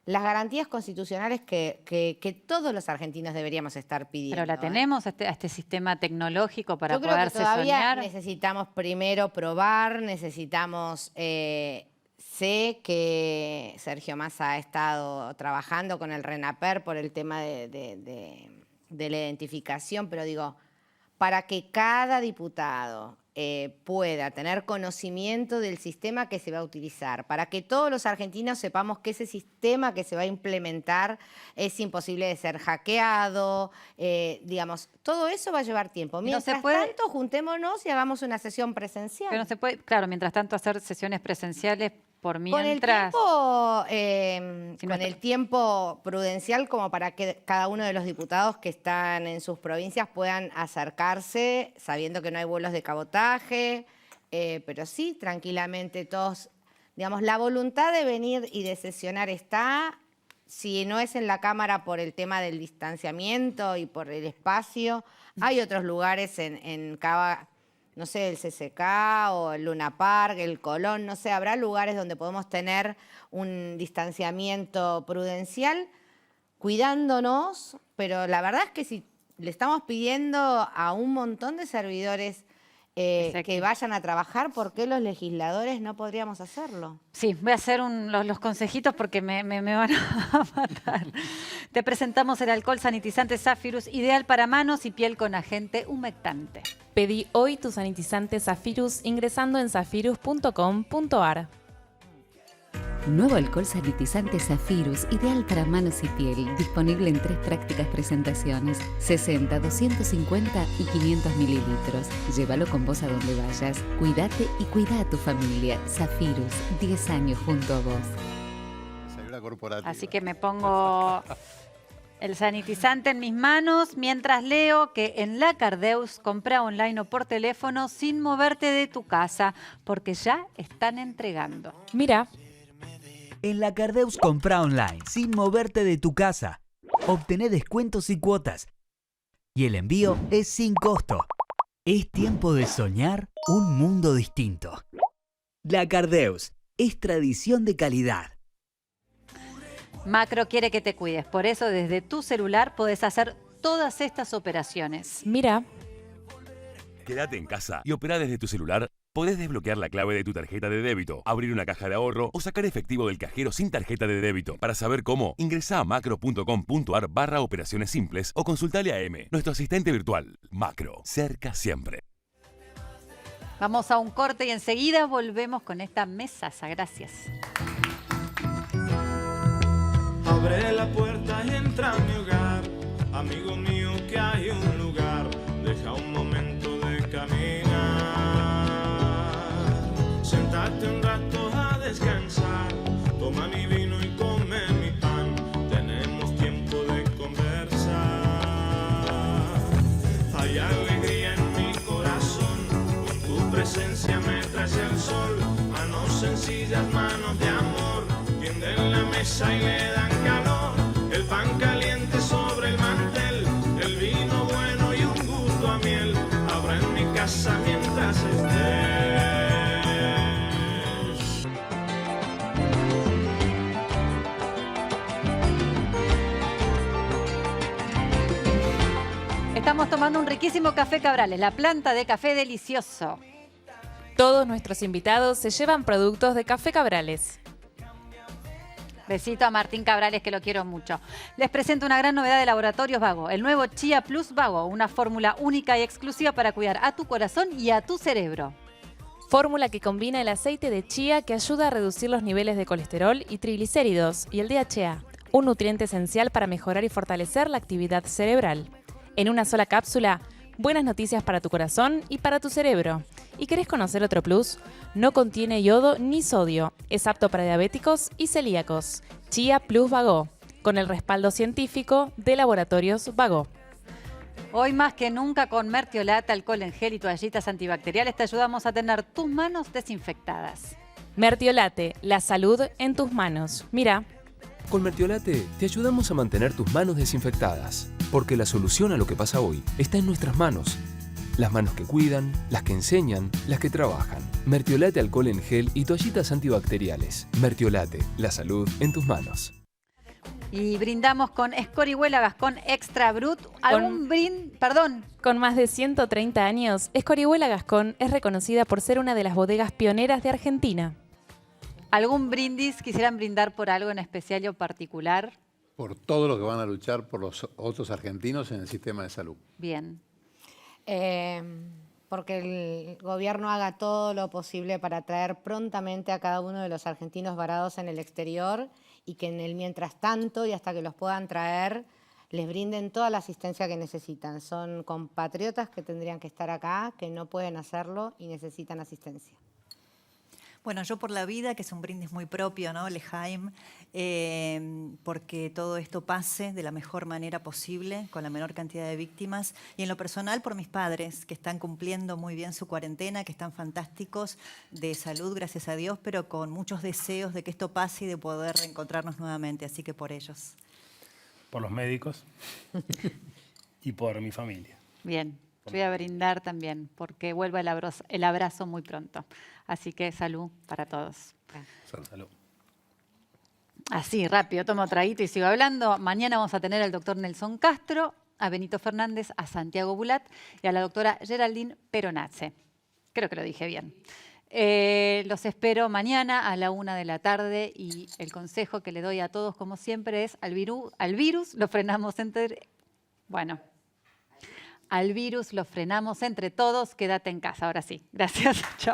las garantías constitucionales que todos los argentinos deberíamos estar pidiendo. Pero la tenemos a este sistema tecnológico para Yo creo que poderse todavía soñar. necesitamos primero probar, necesitamos... sé que Sergio Massa ha estado trabajando con el RENAPER por el tema de la identificación, pero digo, para que cada diputado pueda tener conocimiento del sistema que se va a utilizar, para que todos los argentinos sepamos que ese sistema que se va a implementar es imposible de ser hackeado, digamos, todo eso va a llevar tiempo. Mientras tanto, juntémonos y hagamos una sesión presencial. Pero no se puede, claro, mientras tanto hacer sesiones presenciales por Con mientras. el tiempo prudencial como para que cada uno de los diputados que están en sus provincias puedan acercarse, sabiendo que no hay vuelos de cabotaje, pero sí, tranquilamente todos, digamos, la voluntad de venir y de sesionar está, si no es en la Cámara por el tema del distanciamiento y por el espacio, hay otros lugares en Cava, no sé, el CCK o el Luna Park, el Colón, no sé, habrá lugares donde podemos tener un distanciamiento prudencial cuidándonos, pero la verdad es que si le estamos pidiendo a un montón de servidores que vayan a trabajar, ¿por qué los legisladores no podríamos hacerlo? Sí, voy a hacer los consejitos porque me van a matar. Te presentamos el alcohol sanitizante Zafirus, ideal para manos y piel con agente humectante. Pedí hoy tu sanitizante Zafirus ingresando en zafirus.com.ar. Nuevo alcohol sanitizante Zafirus, ideal para manos y piel, disponible en 3 prácticas presentaciones, 60, 250 y 500 mililitros. Llévalo con vos a donde vayas. Cuídate y cuida a tu familia. Zafirus, 10 años junto a vos. Así que me pongo el sanitizante en mis manos mientras leo que en La Cardeus compra online o por teléfono sin moverte de tu casa, porque ya están entregando. Mira. En La Cardeus compra online, sin moverte de tu casa. Obtené descuentos y cuotas. Y el envío es sin costo. Es tiempo de soñar un mundo distinto. La Cardeus es tradición de calidad. Macro quiere que te cuides, por eso desde tu celular podés hacer todas estas operaciones. Mira. Quédate en casa y opera desde tu celular. Podés desbloquear la clave de tu tarjeta de débito, abrir una caja de ahorro o sacar efectivo del cajero sin tarjeta de débito. Para saber cómo, ingresá a macro.com.ar/operaciones simples o consultale a M, nuestro asistente virtual. Macro, cerca siempre. Vamos a un corte y enseguida volvemos con esta mesaza. Gracias. Abre la puerta y entra a mi hogar, amigo mío, que hay un lugar. Deja un momento de caminar. Sentate un rato a descansar, toma mi vino y come mi pan, tenemos tiempo de conversar. Hay alegría en mi corazón, con tu presencia me traes el sol, manos sencillas, manos de amor, tienden la mesa y le dan calor, el pan caliente sobre el mantel, el vino bueno y un gusto a miel, habrá en mi casa mientras estés. Estamos tomando un riquísimo café Cabrales, la planta de café delicioso. Todos nuestros invitados se llevan productos de Café Cabrales. Besito a Martín Cabrales, que lo quiero mucho. Les presento una gran novedad de Laboratorios Vago, el nuevo Chía Plus Vago, una fórmula única y exclusiva para cuidar a tu corazón y a tu cerebro. Fórmula que combina el aceite de chía que ayuda a reducir los niveles de colesterol y triglicéridos y el DHA, un nutriente esencial para mejorar y fortalecer la actividad cerebral. En una sola cápsula, buenas noticias para tu corazón y para tu cerebro. ¿Y querés conocer otro plus? No contiene yodo ni sodio. Es apto para diabéticos y celíacos. Chía Plus Vago, con el respaldo científico de Laboratorios Vago. Hoy más que nunca con Mertiolate, alcohol en gel y toallitas antibacteriales te ayudamos a tener tus manos desinfectadas. Mertiolate, la salud en tus manos. Mira. Con Mertiolate te ayudamos a mantener tus manos desinfectadas, porque la solución a lo que pasa hoy está en nuestras manos. Las manos que cuidan, las que enseñan, las que trabajan. Mertiolate alcohol en gel y toallitas antibacteriales. Mertiolate, la salud en tus manos. Y brindamos con Escorihuela Gascón Extra Brut. Perdón. Con más de 130 años, Escorihuela Gascón es reconocida por ser una de las bodegas pioneras de Argentina. ¿Algún brindis? ¿Quisieran brindar por algo en especial o particular? Por todos los que van a luchar por los otros argentinos en el sistema de salud. Bien. Porque el gobierno haga todo lo posible para traer prontamente a cada uno de los argentinos varados en el exterior y que en el mientras tanto y hasta que los puedan traer les brinden toda la asistencia que necesitan. Son compatriotas que tendrían que estar acá, que no pueden hacerlo y necesitan asistencia. Bueno, yo por la vida, que es un brindis muy propio, ¿no? L'Ehaim, porque todo esto pase de la mejor manera posible, con la menor cantidad de víctimas. Y en lo personal, por mis padres, que están cumpliendo muy bien su cuarentena, que están fantásticos de salud, gracias a Dios, pero con muchos deseos de que esto pase y de poder reencontrarnos nuevamente. Así que por ellos. Por los médicos y por mi familia. Bien. Voy a brindar también, porque vuelve el abrazo muy pronto. Así que salud para todos. Salud. Así, rápido, tomo traguito y sigo hablando. Mañana vamos a tener al doctor Nelson Castro, a Benito Fernández, a Santiago Bulat y a la doctora Geraldine Peronazze. Creo que lo dije bien. Los espero mañana a la 1 de la tarde y el consejo que le doy a todos, como siempre, es al virus lo frenamos al virus lo frenamos entre todos. Quédate en casa. Ahora sí. Gracias. Chao.